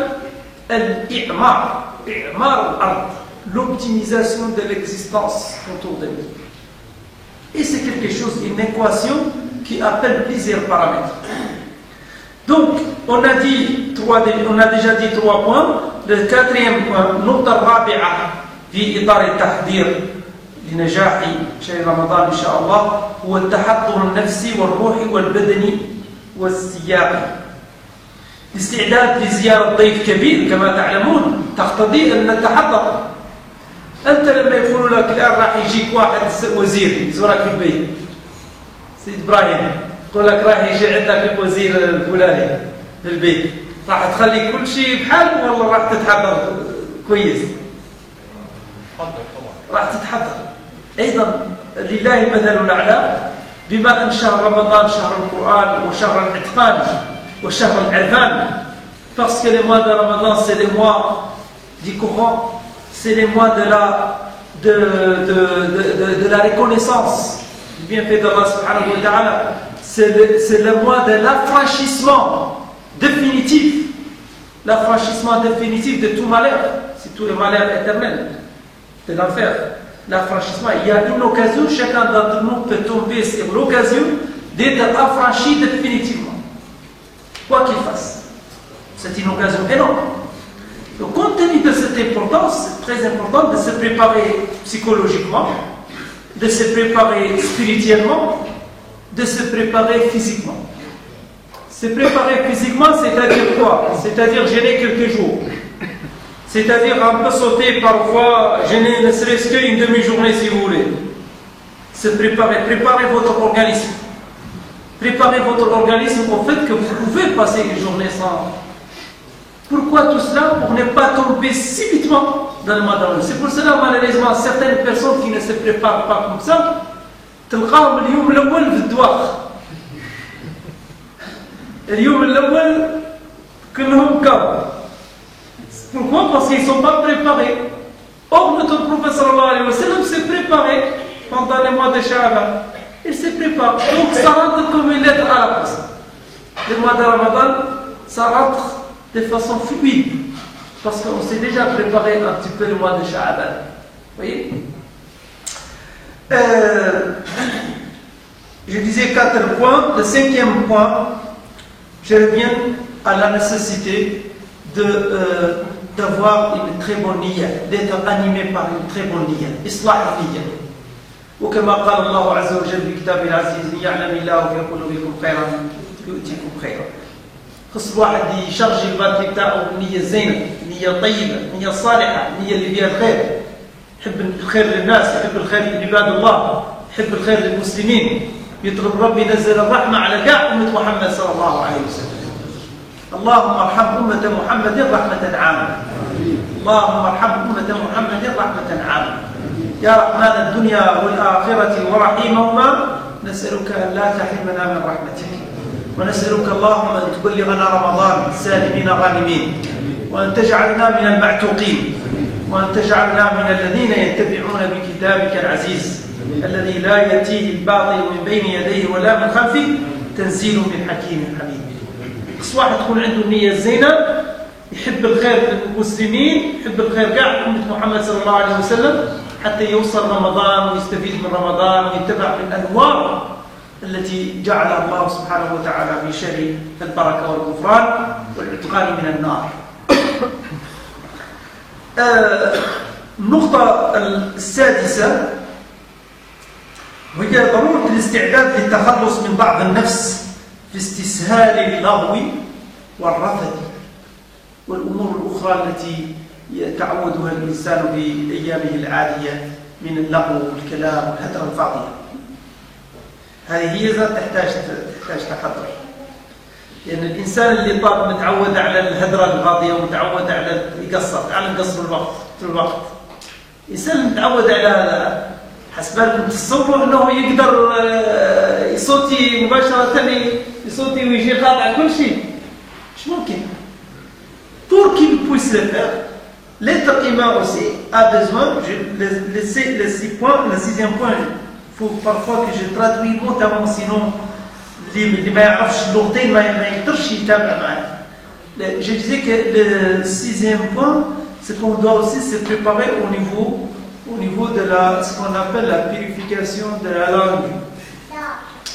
al-i'mar. I'mar al-ard. L'optimisation de l'existence autour de nous. Et c'est quelque chose, une équation qui appelle plusieurs paramètres. Donc, on a déjà dit 3 points. Le 4e point, نقطة الرابعة في إطار التحضير لنجاح شهر رمضان إن شاء الله هو التحضر النفسي والروحي والبدني والسياقي. الاستعداد لزيارة ضيف كبير كما تعلمون تقتضي أن نتحضر. أنت لما يقولوا لك الآن راح يجيك واحد وزير يزورك في البيت، سيد إبراهيم يقول لك راح يجي عندك الوزير الفلاني في البيت، راح تخلي كل شيء بحال ولا راح تتحضر كويس؟ راح تتحضر. أيضا لله المثل الأعلى، بما أن شهر رمضان شهر القرآن وشهر الإتقان وشهر العرفان، parce que les mois de Ramadan c'est les mois du Coran, c'est les mois de la reconnaissance du bienfait d'Allah subhanahu wa ta'ala, c'est le mois de l'affranchissement définitif l'affranchissement définitif de tout malheur, c'est tout le malheur éternel de l'enfer. L'affranchissement, il y a une occasion, chacun d'entre nous peut tomber sur l'occasion d'être affranchi définitivement. Quoi qu'il fasse. C'est une occasion énorme. Donc, compte tenu de cette importance, c'est très important de se préparer psychologiquement, de se préparer spirituellement, de se préparer physiquement. Se préparer physiquement, c'est-à-dire quoi? C'est-à-dire gêner quelques jours. C'est-à-dire on peut sauter parfois, gêner ne serait-ce qu'une demi-journée si vous voulez. Se préparer, préparez votre organisme. Préparez votre organisme au fait que vous pouvez passer une journée sans. Pourquoi tout cela? Pour ne pas tomber subitement dans le madame. C'est pour cela, malheureusement, certaines personnes qui ne se préparent pas comme ça, تلقاهم اليوم الأول في الدوار. اليوم الأول كلهم كاب. Pourquoi? Parce qu'ils ne sont pas préparés. Or, notre prophète sallallahu alayhi wa sallam s'est préparé pendant les mois de Sha'ban. Il se prépare. Donc, ça rentre comme une lettre à la poste. Le mois de Ramadan, ça rentre de façon fluide. Parce qu'on s'est déjà préparé un petit peu le mois de Sha'ban. Vous voyez? Je disais 4 points. Le 5e point, je reviens à la nécessité d'avoir une très bonne niya, d'être animé par une très bonne niya. Islah niya. وكما قال الله عز وجل في كتابه العزيز يعلم الله في قلوبكم خيرا يؤتيكم خيرا. خص الواحد يشرج الباطل بتاعه بنية زينة، نية طيبة، نية صالحة، نية اللي فيها الخير. يحب الخير للناس، يحب الخير لعباد الله، يحب الخير للمسلمين، يطلب ربي ينزل الرحمة على كاع أمة محمد صلى الله عليه وسلم. اللهم ارحم أمة محمد رحمة عامة. اللهم ارحم أمة محمد رحمة عامة. يا رحمن الدنيا والآخرة ورحيمهما نسألك أن لا تحرمنا من رحمتك ونسألك اللهم أن تبلغنا رمضان سالمين غانمين وأن تجعلنا من المعتوقين وأن تجعلنا من الذين يتبعون بكتابك العزيز الذي لا يأتيه الباطل من بين يديه ولا من خلفه تنزيل من حكيم حميد. خص واحد تكون عنده النية الزينة، يحب الخير للمسلمين، يحب الخير كاع أمة محمد صلى الله عليه وسلم حتى يوصل رمضان ويستفيد من رمضان ويتبع من الأنوار التي جعلها الله سبحانه وتعالى في شهر البركة والغفران والعتقان من النار. النقطة السادسة وهي ضرورة الاستعداد للتخلص من ضعف النفس في استسهال اللغو والرفث والأمور الأخرى التي يتعودها الإنسان في أيامه العادية من اللغو والكلام والهدرة الفاضية. هذه هي ذات تحتاج تحضر. لأن الإنسان اللي متعود على الهدرة الفاضية ومتعود على يقصر، تعال نقصر الوقت. الإنسان متعود على هذا، حسب تصوروا أنه يقدر يصوتي مباشرة، يصوتي ويجي قاطع كل شيء. مش ممكن. Pour qu'il puisse le faire, l'être humain aussi a besoin, le 6e point, il faut parfois que je traduis mot à mot, sinon اللي ما يعرفش اللغتين ما يقدرش يتابع معايا. Je disais que le 6e point, c'est qu'on doit aussi se préparer au niveau de ce qu'on appelle la purification de la langue.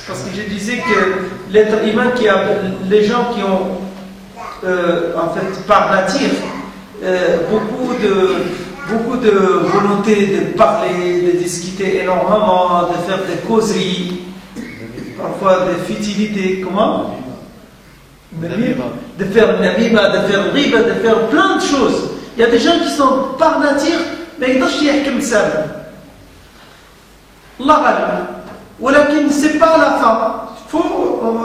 Parce que je disais que l'être humain, les gens qui ont en fait par nature beaucoup de volonté de parler, de discuter énormément, de faire des causeries, parfois des futilités, comment? De faire namima, de faire riba, de faire plein de choses. Il y a des gens qui sont par nature ما يقدرش يحكم لسانه. الله غالب. ولكن c'est pas la fin.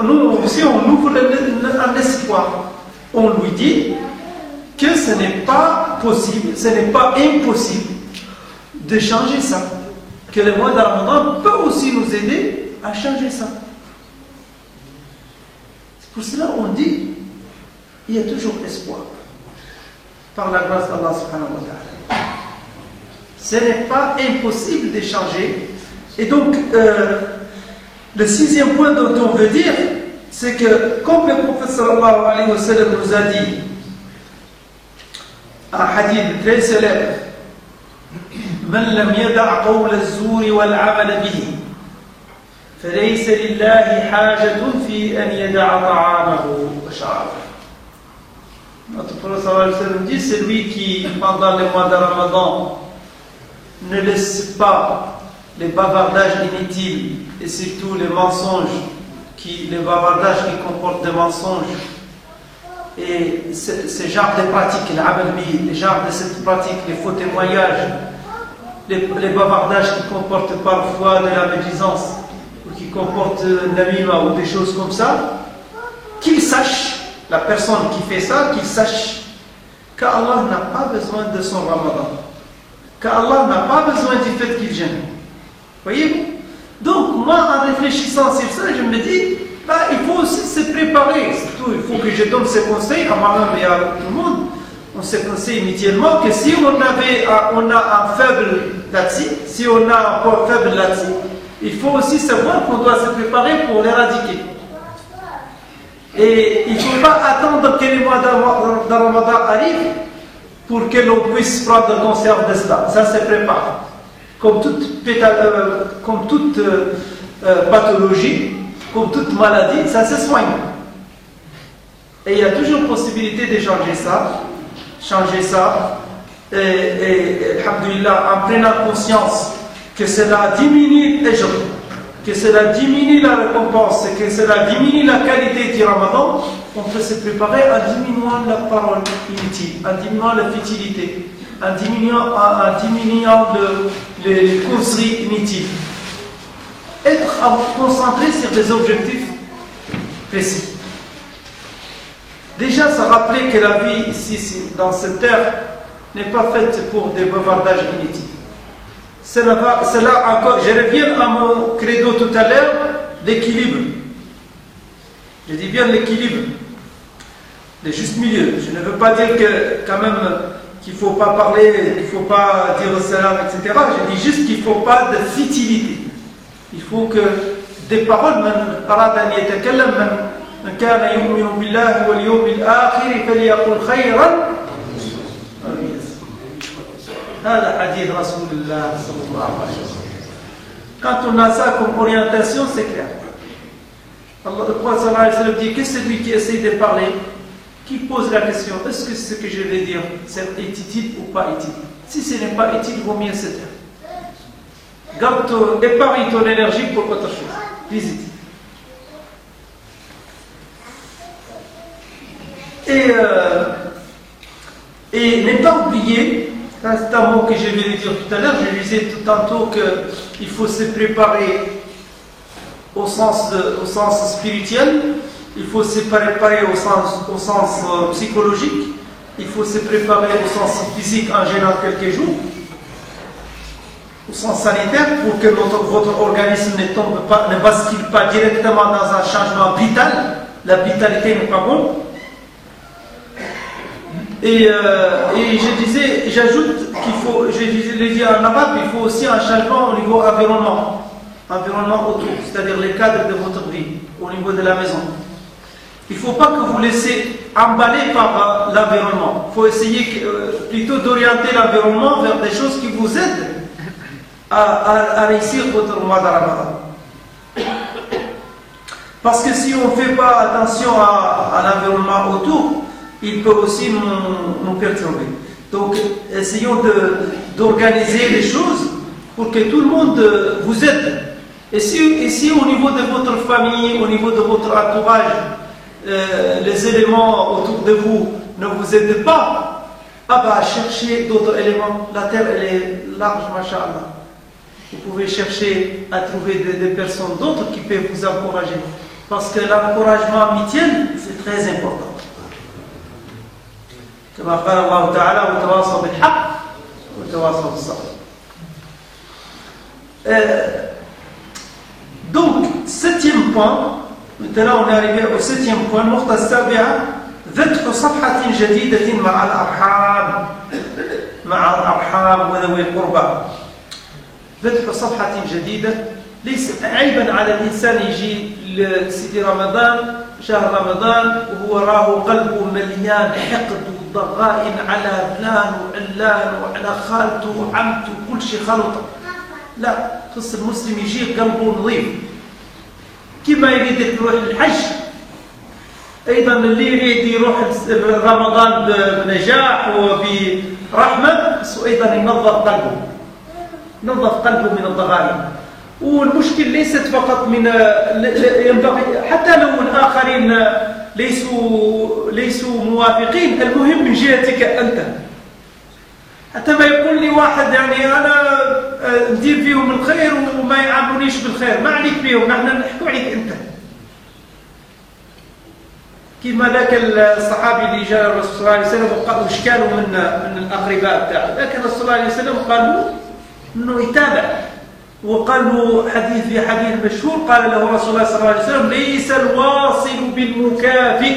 Nous, si on ouvre un espoir, on lui dit que ce n'est pas possible, ce n'est pas impossible de changer ça. Que le mois de Ramadan peut aussi nous aider à changer ça. C'est pour cela qu'on dit il y a toujours espoir par la grâce d'Allah subhanahu wa ta'ala. Ce n'est pas impossible de changer. Et donc, le 6e point dont on veut dire, c'est que, comme le prophète sallallahu alayhi wa sallam nous a dit, un hadith très célèbre. من لم يدع قول الزور والعمل به فليس لله حاجة في أن يدع طعامه وشرابه. Notre prophète sallallahu alayhi wa sallam dit, celui qui pendant le mois de Ramadan ne laisse pas les bavardages inutiles et surtout les mensonges, les bavardages qui comportent des mensonges et ce genre de pratiques, les genres de cette pratique, les faux témoignages, les bavardages qui comportent parfois de la médisance ou qui comportent namima ou des choses comme ça, qu'il sache, la personne qui fait ça, qu'il sache qu'Allah n'a pas besoin de son Ramadan, qu'Allah n'a pas besoin du fait qu'il jeûne. Voyez-vous? Donc moi, en réfléchissant sur ça, je me dis, bah, il faut aussi se préparer. Surtout, il faut que je donne ces conseils à moi-même et à tout le monde. On se conseille mutuellement que si on a un faible là-dessus, si on a un point faible là-dessus, il faut aussi savoir qu'on doit se préparer pour l'éradiquer. Et il ne faut pas attendre que les mois de Ramadan arrivent pour que l'on puisse prendre conscience de cela. Ça se prépare. Comme toute pathologie, comme toute maladie, ça se soigne. Et il y a toujours possibilité de changer ça, et alhamdulillah, en prenant conscience que cela diminue les gens, que cela diminue la récompense, que cela diminue la qualité du Ramadan, on peut se préparer en diminuant la parole inutile, en diminuant la futilité, en diminuant les causeries inutiles. Être concentré sur des objectifs précis. Déjà, ça rappelait que la vie ici, dans cette terre, n'est pas faite pour des bavardages inutiles. Cela encore, je reviens à mon credo tout à l'heure, l'équilibre. Je dis bien l'équilibre, le juste milieu. Je ne veux pas dire que, quand même, qu'il ne faut pas parler, il ne faut pas dire salam, etc. Je dis juste qu'il ne faut pas de futilité. Il faut que des paroles, من كان يؤمن بالله واليوم الآخر فليقل خيرا. هذا حديث رسول الله صلى الله عليه وسلم. Quand on a ça comme orientation, c'est clair. Allah, le prophète sallallahu alayhi wa sallam dit que celui qui essaie de parler, qui pose la question, est-ce que ce que je vais dire, c'est utile ou pas utile? Si ce n'est pas utile, il vaut mieux se taire. Épargne ton énergie pour autre chose. Visite. Et ne pas oublier, c'est un mot que je vais dire tout à l'heure, je disais tout tantôt qu'il faut se préparer au sens spirituel, il faut se préparer au sens psychologique, il faut se préparer au sens physique en gênant quelques jours, au sens sanitaire, pour que votre organisme ne bascule pas directement dans un changement vital. La vitalité n'est pas bonne. Et j'ajoute qu'il faut, je l'ai dit en arabe, il faut aussi un changement au niveau environnement autour, c'est-à-dire les cadres de votre vie, au niveau de la maison. Il ne faut pas que vous laissez emballer par l'environnement. Il faut essayer plutôt d'orienter l'environnement vers des choses qui vous aident à réussir votre mois de Ramadan. Parce que si on ne fait pas attention à l'environnement autour, il peut aussi nous perturber. Donc, essayons d'organiser les choses pour que tout le monde vous aide. Et si au niveau de votre famille, au niveau de votre entourage, les éléments autour de vous ne vous aident pas, cherchez d'autres éléments. La terre, elle est large, masha'Allah. Vous pouvez chercher à trouver des personnes d'autres qui peuvent vous encourager. Parce que l'encouragement mutuel, c'est très important. كما قال الله تعالى وتواصوا بالحق وتواصوا بالصبر. Donc, septième point, maintenant on est arrivé au septième point, النقطة السابعة فتح صفحة جديدة مع الأرحام وذوي القربى. فتح صفحة جديدة ليس عيبا على الإنسان يجي لسيدي رمضان شهر رمضان وهو راه قلبه مليان حقد ضغائن على فلان وعلان وعلى خالته وعمته وكل شيء خلطه. لا، خص المسلم يجي قلبه نظيف كما يريد يروح للحج. ايضا اللي يريد يروح رمضان بنجاح وبرحمه ايضا ينظف قلبه، نظف قلبه من الضغائن. والمشكل ليست فقط من ينبغي حتى لو الآخرين ليسوا موافقين، المهم من جهتك أنت. حتى ما يقول لي واحد يعني أنا ندير فيهم الخير وما يعاملونيش بالخير، ما عليك بيهم، نحن نحكوا عليك أنت. كما ذاك الصحابي اللي جاء الرسول صلى الله عليه وسلم وقالوا ايش كانوا من الأقرباء بتاعه، لكن الرسول صلى الله عليه وسلم قالوا إنه يتابع. وقال له في حديث مشهور قال له رسول الله صلى الله عليه وسلم: ليس الواصل بالمكافئ،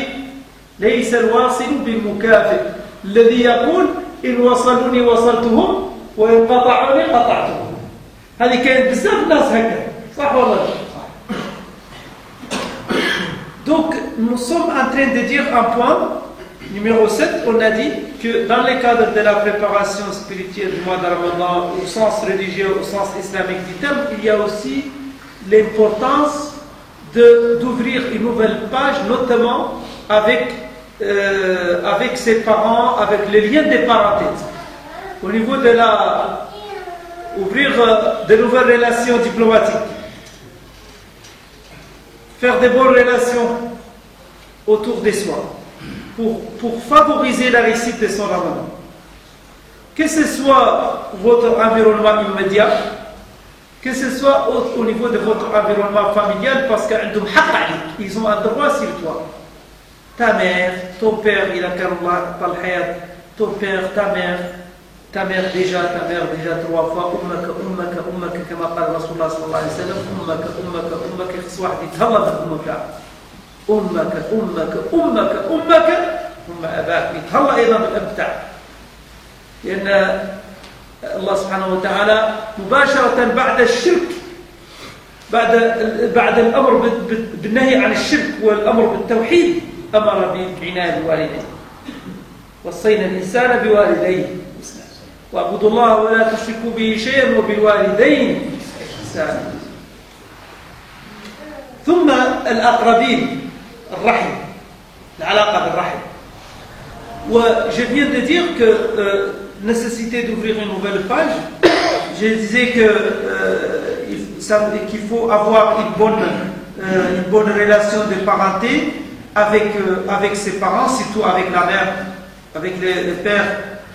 ليس الواصل بالمكافئ الذي يقول إن وصلوني وصلتهم وإن قطعوني قطعتهم. هذه كانت بزاف الناس هكذا، صح ولا لا؟ Donc nous sommes en train de dire un point numéro 7, on a dit que dans le cadre de la préparation spirituelle du mois de Ramadan, au sens religieux, au sens islamique du terme, il y a aussi l'importance d'ouvrir une nouvelle page, notamment avec ses parents, avec les liens de parenté. Au niveau de ouvrir de nouvelles relations diplomatiques, faire de bonnes relations autour de soi. Pour favoriser la réussite de son ramadan. Que ce soit votre environnement immédiat, que ce soit au niveau de votre environnement familial, parce qu'ils ont un droit sur toi. Ta mère, ton père, il a ton père, ta mère déjà 3 fois, ummaka, comme a dit Rasulullah sallallahu alayhi wa sallam, ummaka, khsouah yitahalla ummaka. أمك ثم أباك، يتهلا أيضا بالأبتع، لأن الله سبحانه وتعالى مباشرة بعد الشرك، بعد الأمر بالنهي عن الشرك والأمر بالتوحيد أمر بعناية الوالدين. وصينا الإنسان بوالديه واعبدوا الله ولا تشركوا به شيئا وبالوالدين إحسانا. ثم الأقربين، الرحم، العلاقة بالرحم. Je viens de dire que nécessité d'ouvrir une nouvelle page. Je disais qu'il faut avoir une bonne relation de parenté avec ses parents, surtout avec la mère, avec le père,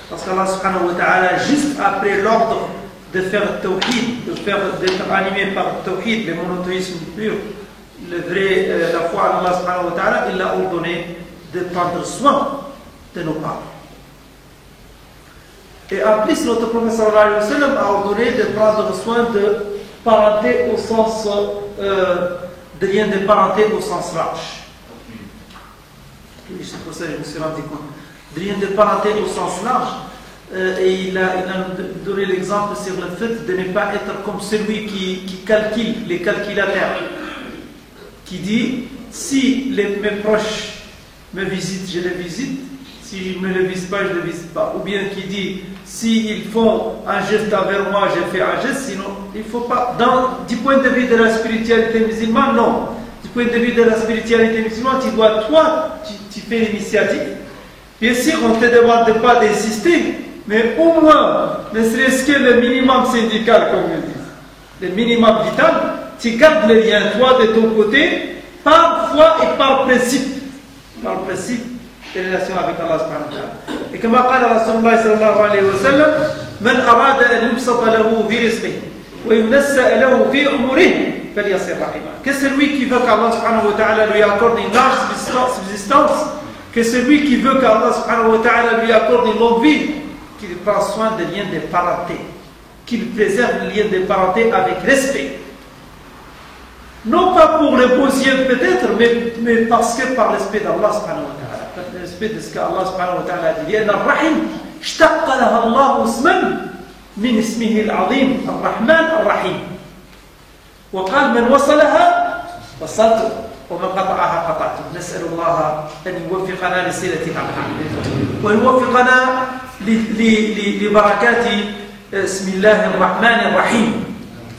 parce qu'Allah subhanahu wa ta'ala, juste après l'ordre de faire tawhid, d'être animé par tawhid, le monothéisme pur, la foi en Allah subhanahu wa ta'ala, il a ordonné de prendre soin de nos parents. Et en plus, notre prophète sallallahu alayhi wa sallam a ordonné de prendre soin de parenté au sens de lien de parenté au sens large. C'est pour ça que je me suis rendu compte. De lien de parenté au sens large. Et il a donné l'exemple sur le fait de ne pas être comme celui qui calcule, les calculateurs, qui dit si mes proches me visitent, je les visite, si je ne les visite pas, je ne les visite pas. Ou bien qui dit s'ils font un geste envers moi, je fais un geste, sinon il ne faut pas. Du point de vue de la spiritualité musulmane, non. Du point de vue de la spiritualité musulmane, tu fais l'initiative. Bien sûr, on ne te demande pas d'insister, mais au moins, ne serait-ce que le minimum syndical, comme ils disent, le minimum vital, tu gardes le lien, toi, de ton côté, par foi et par principe. Par principe de relation avec Allah subhanahu wa ta'ala. Et comme a dit Rasulullah sallallahu alayhi wa sallam, من أراد أن يبسط له في رزقه وينسأ له في أموره فليصل رحمه. Que celui qui veut qu'Allah subhanahu wa ta'ala lui accorde une large subsistance, que celui qui veut qu'Allah subhanahu wa ta'ala lui accorde une longue vie, qu'il prend soin des liens de parenté, qu'il préserve les liens de parenté avec respect. Non pas pour le beaux yeux peut-être, mais parce que par l'aspect d'Allah subhanahu wa ta'ala, par l'aspect de ce qu'Allah subhanahu wa ta'ala dit. لأن الرحم اشتق لها الله اسما من اسمه العظيم الرحمن الرحيم. وقال من وصلها وصلته. ومن قطعها قطعته. نسأل الله أن يوفقنا لصلة الأرحام ويوفقنا لبركات بسم الله الرحمن الرحيم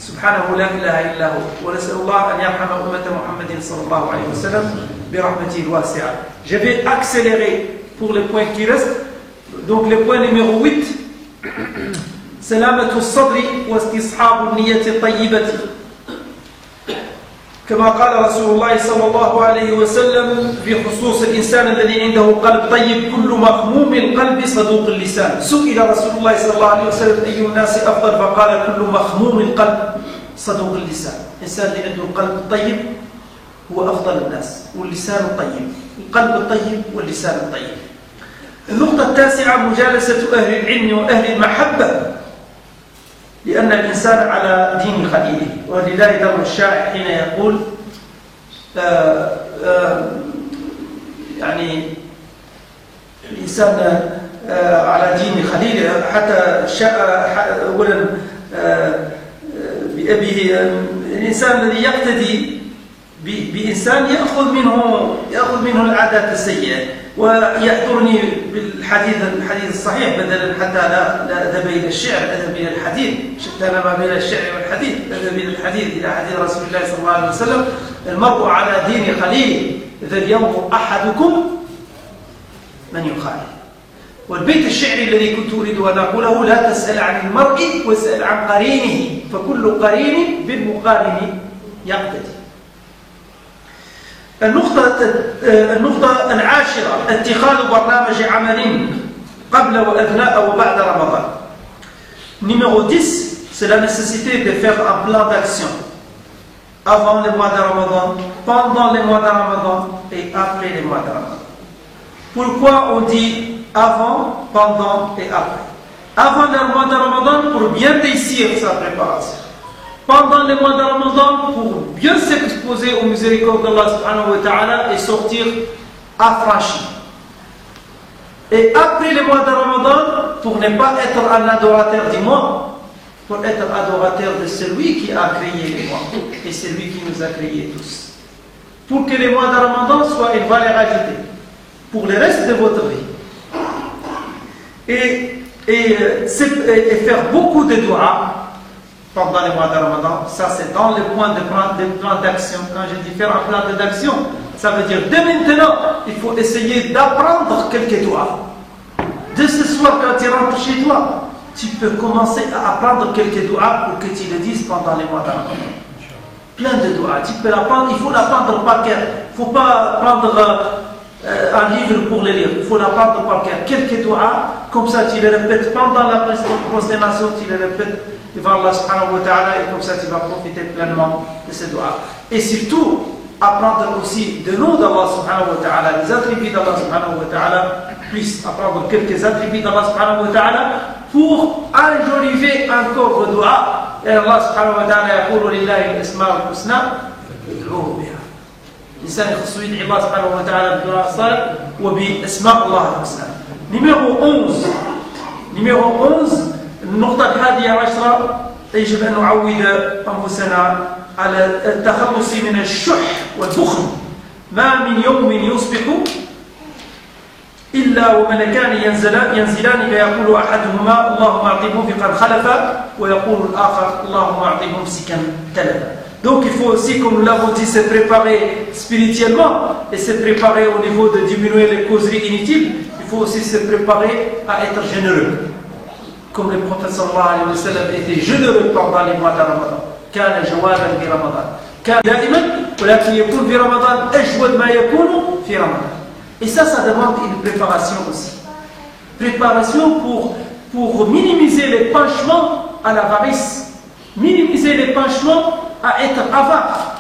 سبحانه لا إله إلا هو. ونسأل الله أن يرحم أمة محمد صلى الله عليه وسلم برحمته الواسعة. Je vais accélérer pour les points qui restent. Donc le point numéro 8, سلامة الصدر واستصحاب النية الطيبة. كما قال رسول الله صلى الله عليه وسلم في خصوص الإنسان الذي عنده قلب طيب كل مخموم القلب صدوق اللسان. سئل رسول الله صلى الله عليه وسلم أي الناس أفضل فقال كل مخموم القلب صدوق اللسان. الإنسان اللي عنده القلب الطيب هو أفضل الناس واللسان الطيب. القلب الطيب واللسان الطيب. النقطة التاسعة مجالسة أهل العلم وأهل المحبة لأن الإنسان على دين خليله. ولله در الشاعر حين يقول يعني الإنسان على دين خليله حتى أولا بأبيه. الإنسان الذي يقتدي بإنسان يأخذ منه العادات السيئة. ويأثرني بالحديث الصحيح بدلا حتى لا أذهب إلى الشعر أذهب إلى الحديث. شتان ما بين الشعر والحديث. أذهب إلى الحديث إلى حديث رسول الله صلى الله عليه وسلم المرء على دين خليله فلينظر أحدكم من يخالف. والبيت الشعري الذي كنت أريد أن أقوله لا تسأل عن المرء واسأل عن قرينه فكل قرين بالمقارن يقتدي. النقطة العاشرة اتخاذ برنامج عمل قبل وأثناء وبعد رمضان. Numéro 10, c'est la nécessité de faire un plan d'action avant les mois de Ramadan, pendant les mois de Ramadan et après les mois de Ramadan. Pourquoi on dit avant, pendant et après? Avant les mois de Ramadan pour bien réussir sa préparation. Pendant les mois de Ramadan pour bien s'exposer aux miséricordes d'Allah subhanahu wa ta'ala et sortir affranchi. Et après les mois de Ramadan pour ne pas être un adorateur du mois, pour être adorateur de celui qui a créé les mois et celui qui nous a créés tous. Pour que les mois de Ramadan soient une valeur ajoutée pour le reste de votre vie. Et faire beaucoup de doigts pendant les mois de Ramadan, ça c'est dans le point de plan d'action. Quand je dis faire un plan d'action, ça veut dire dès maintenant, il faut essayer d'apprendre quelques doigts. Dès ce soir, quand tu rentres chez toi, tu peux commencer à apprendre quelques doigts pour que tu le dises pendant les mois de Ramadan. Plein de doigts, tu peux l'apprendre, il faut l'apprendre par cœur. Il ne faut pas prendre un livre pour le lire, il faut l'apprendre par cœur. Quelques doigts, comme ça tu les répètes pendant la prosternation, tu les répètes devant Allah subhanahu wa ta'ala et comme ça tu vas profiter pleinement de ces doigts. Et surtout, apprendre aussi de nom d'Allah subhanahu wa ta'ala, les attributs d'Allah subhanahu wa ta'ala, puis apprendre quelques attributs d'Allah subhanahu wa ta'ala pour enjoliver encore le doigt. Et Allah subhanahu wa ta'ala يقول لله الأسماء الحسنى ادعوه بها. الإنسان يخص يدعي الله سبحانه وتعالى بالدعاء الصالح وبأسماء الله الحسنى. Numéro 11 النقطة الحادية عشرة يجب أن نعود أنفسنا على التخلص من الشح والبخل. ما من يوم يصبح إلا وملكان ينزلان فيقول أحدهما اللهم أعطي منفقا خلفا ويقول الآخر اللهم أعطي ممسكا تلفا. Donc il faut aussi, comme nous l'avons dit, se préparer spirituellement et se préparer au niveau de diminuer les causeries inutiles. Il faut aussi se préparer à être généreux. Comme le prophète sallallahu alayhi wa sallam était généreux pendant les mois de Ramadan. كان جوادا في رمضان. كان دائما ولكن يكون في رمضان أجود ما يكون في رمضان. Et ça demande une préparation aussi. Préparation pour minimiser les penchements à l'avarice. Minimiser les penchements à être avare.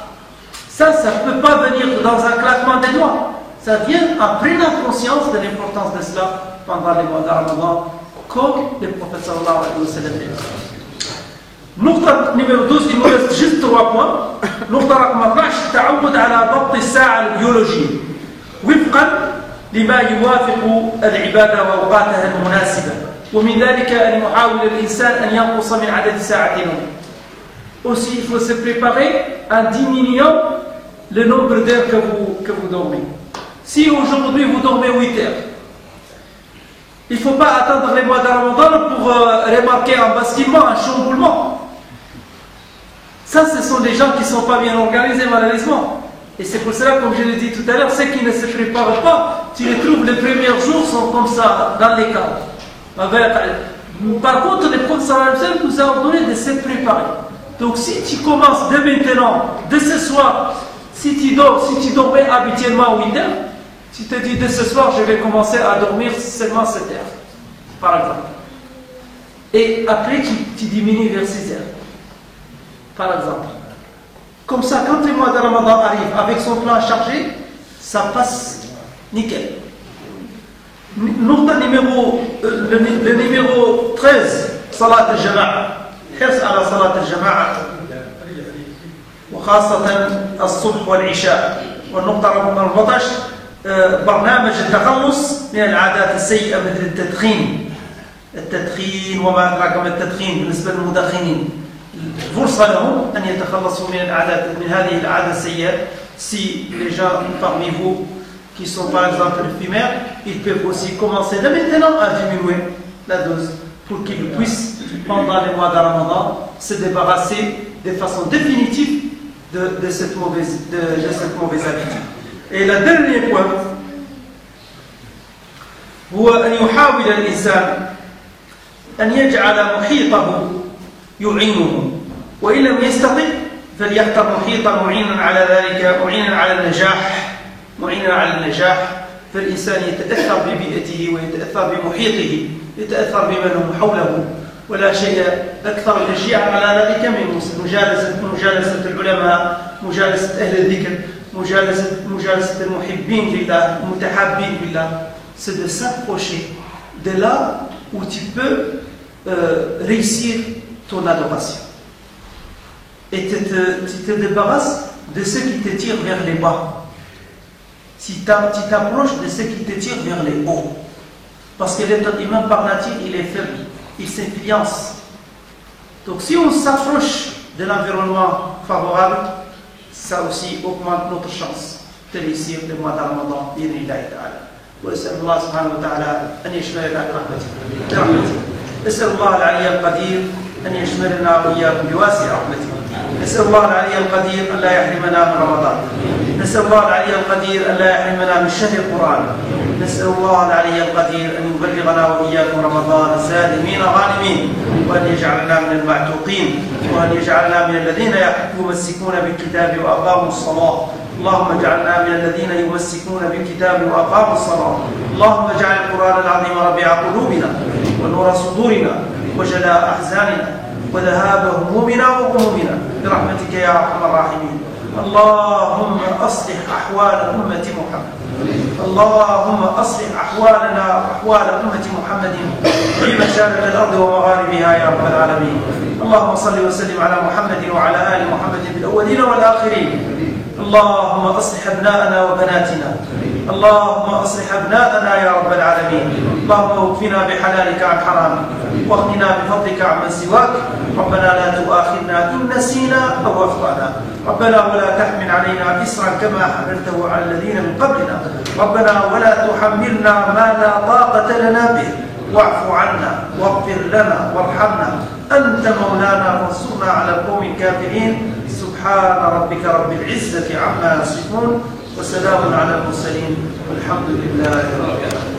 Ça ne peut pas venir dans un claquement des doigts. Ça vient en prenant conscience de l'importance de cela pendant les mois de Ramadan, comme le prophète sallallahu alayhi wa sallam. نقطة numéro 12, il nous reste juste 3 points. نقطة رقم 12 التعود على ضبط الساعة البيولوجية وفقا لما يوافق العبادة وأوقاتها المناسبة. ومن ذلك أن يحاول الإنسان أن ينقص من عدد ساعات النوم. Aussi, il faut se préparer en diminuant le nombre d'heures que vous dormez. Si aujourd'hui vous dormez 8 heures, il ne faut pas attendre les mois de Ramadan pour remarquer un basculement, un chamboulement. Ça, ce sont des gens qui ne sont pas bien organisés malheureusement. Et c'est pour cela, comme je l'ai dit tout à l'heure, ceux qui ne se préparent pas, tu les trouves les premiers jours sont comme ça, dans les cadres. Par contre, le prophète nous a ordonné de se préparer. Donc si tu commences dès maintenant, dès ce soir, si tu dormais habituellement 8 heures, tu te dis dès ce soir, je vais commencer à dormir seulement 7 heures, par exemple. Et après, tu diminues vers 6 heures, par exemple. Comme ça, quand le mois de Ramadan arrive avec son plan chargé, ça passe nickel. Le numéro 13, Salat al-Jama'a. حرص على صلاة الجماعة وخاصة الصبح والعشاء. والنقطة رقم 14 برنامج التخلص من العادات السيئة مثل التدخين وما أدراك ما التدخين بالنسبة للمدخنين. فرصة لهم أن يتخلصوا من هذه العادة السيئة. Si les gens parmi vous qui sont par exemple fumeurs, ils peuvent aussi commencer dès maintenant à diminuer la dose pour qu'ils puissent, pendant les mois de Ramadan, se débarrasser de façon définitive de cette mauvaise habitude. Et le dernier point, هو أن يحاول الإنسان أن يجعل محيطه يعينه، وإن لم يستطع فليختر محيطا معينا على ذلك، معينا على النجاح. فالإنسان يتأثر ببيئته ويتأثر بمحيطه، يتأثر بمن هم حوله، ولا شيء أكثر تشجيعا على ذلك من مجالسة العلماء، مجالسة أهل الذكر، مجالسة المحبين لله، المتحابين بالله. C'est de s'approcher de là où tu peux réussir ton adoration. Et tu te débarrasses de ceux qui te tirent vers les bas. Si tu t'approches de ceux qui te tirent vers les hauts. Parce que l'être humain par nature, il est faible, il s'influence. Donc si on s'approche de l'environnement favorable, ça aussi augmente notre chance de réussir le mois de Ramadan. وأسأل الله سبحانه وتعالى أن يشملنا برحمته. أسأل الله العلي القدير أن يشملنا وإياكم بواسع رحمته. نسأل الله العلي القدير أن لا يحرمنا من رمضان. نسأل الله العلي القدير أن لا يحرمنا من شهر القرآن. نسأل الله العلي القدير أن يبلغنا وإياكم رمضان سالمين غانمين، وأن يجعلنا من المعتوقين، وأن يجعلنا من الذين يمسكون بالكتاب وأقاموا الصلاة. اللهم اجعلنا من الذين يمسكون بالكتاب وأقاموا الصلاة. اللهم اجعل القرآن العظيم ربيع قلوبنا ونور صدورنا وجلاء أحزاننا وذهاب همومنا وغمومنا برحمتك يا أرحم الراحمين. اللهم أصلح أحوال أمة محمد. اللهم أصلح أحوالنا وأحوال أمة محمد في مشارق الأرض ومغاربها يا رب العالمين. اللهم صل وسلم على محمد وعلى آل محمد في الأولين والآخرين. اللهم أصلح أبناءنا وبناتنا. اللهم أصلح أبناءنا يا رب العالمين. اللهم وفنا بحلالك عن حرامك، واغننا بفضلك عمن سواك. ربنا لا تؤاخذنا إن نسينا أو أخطأنا. ربنا ولا تحمل علينا إصرا كما حملته على الذين من قبلنا. ربنا ولا تحملنا ما لا طاقة لنا به. واعف عنا واغفر لنا وارحمنا، أنت مولانا فانصرنا على القوم الكافرين. سبحان ربك رب العزة عما يصفون وسلام على المرسلين والحمد لله رب العالمين.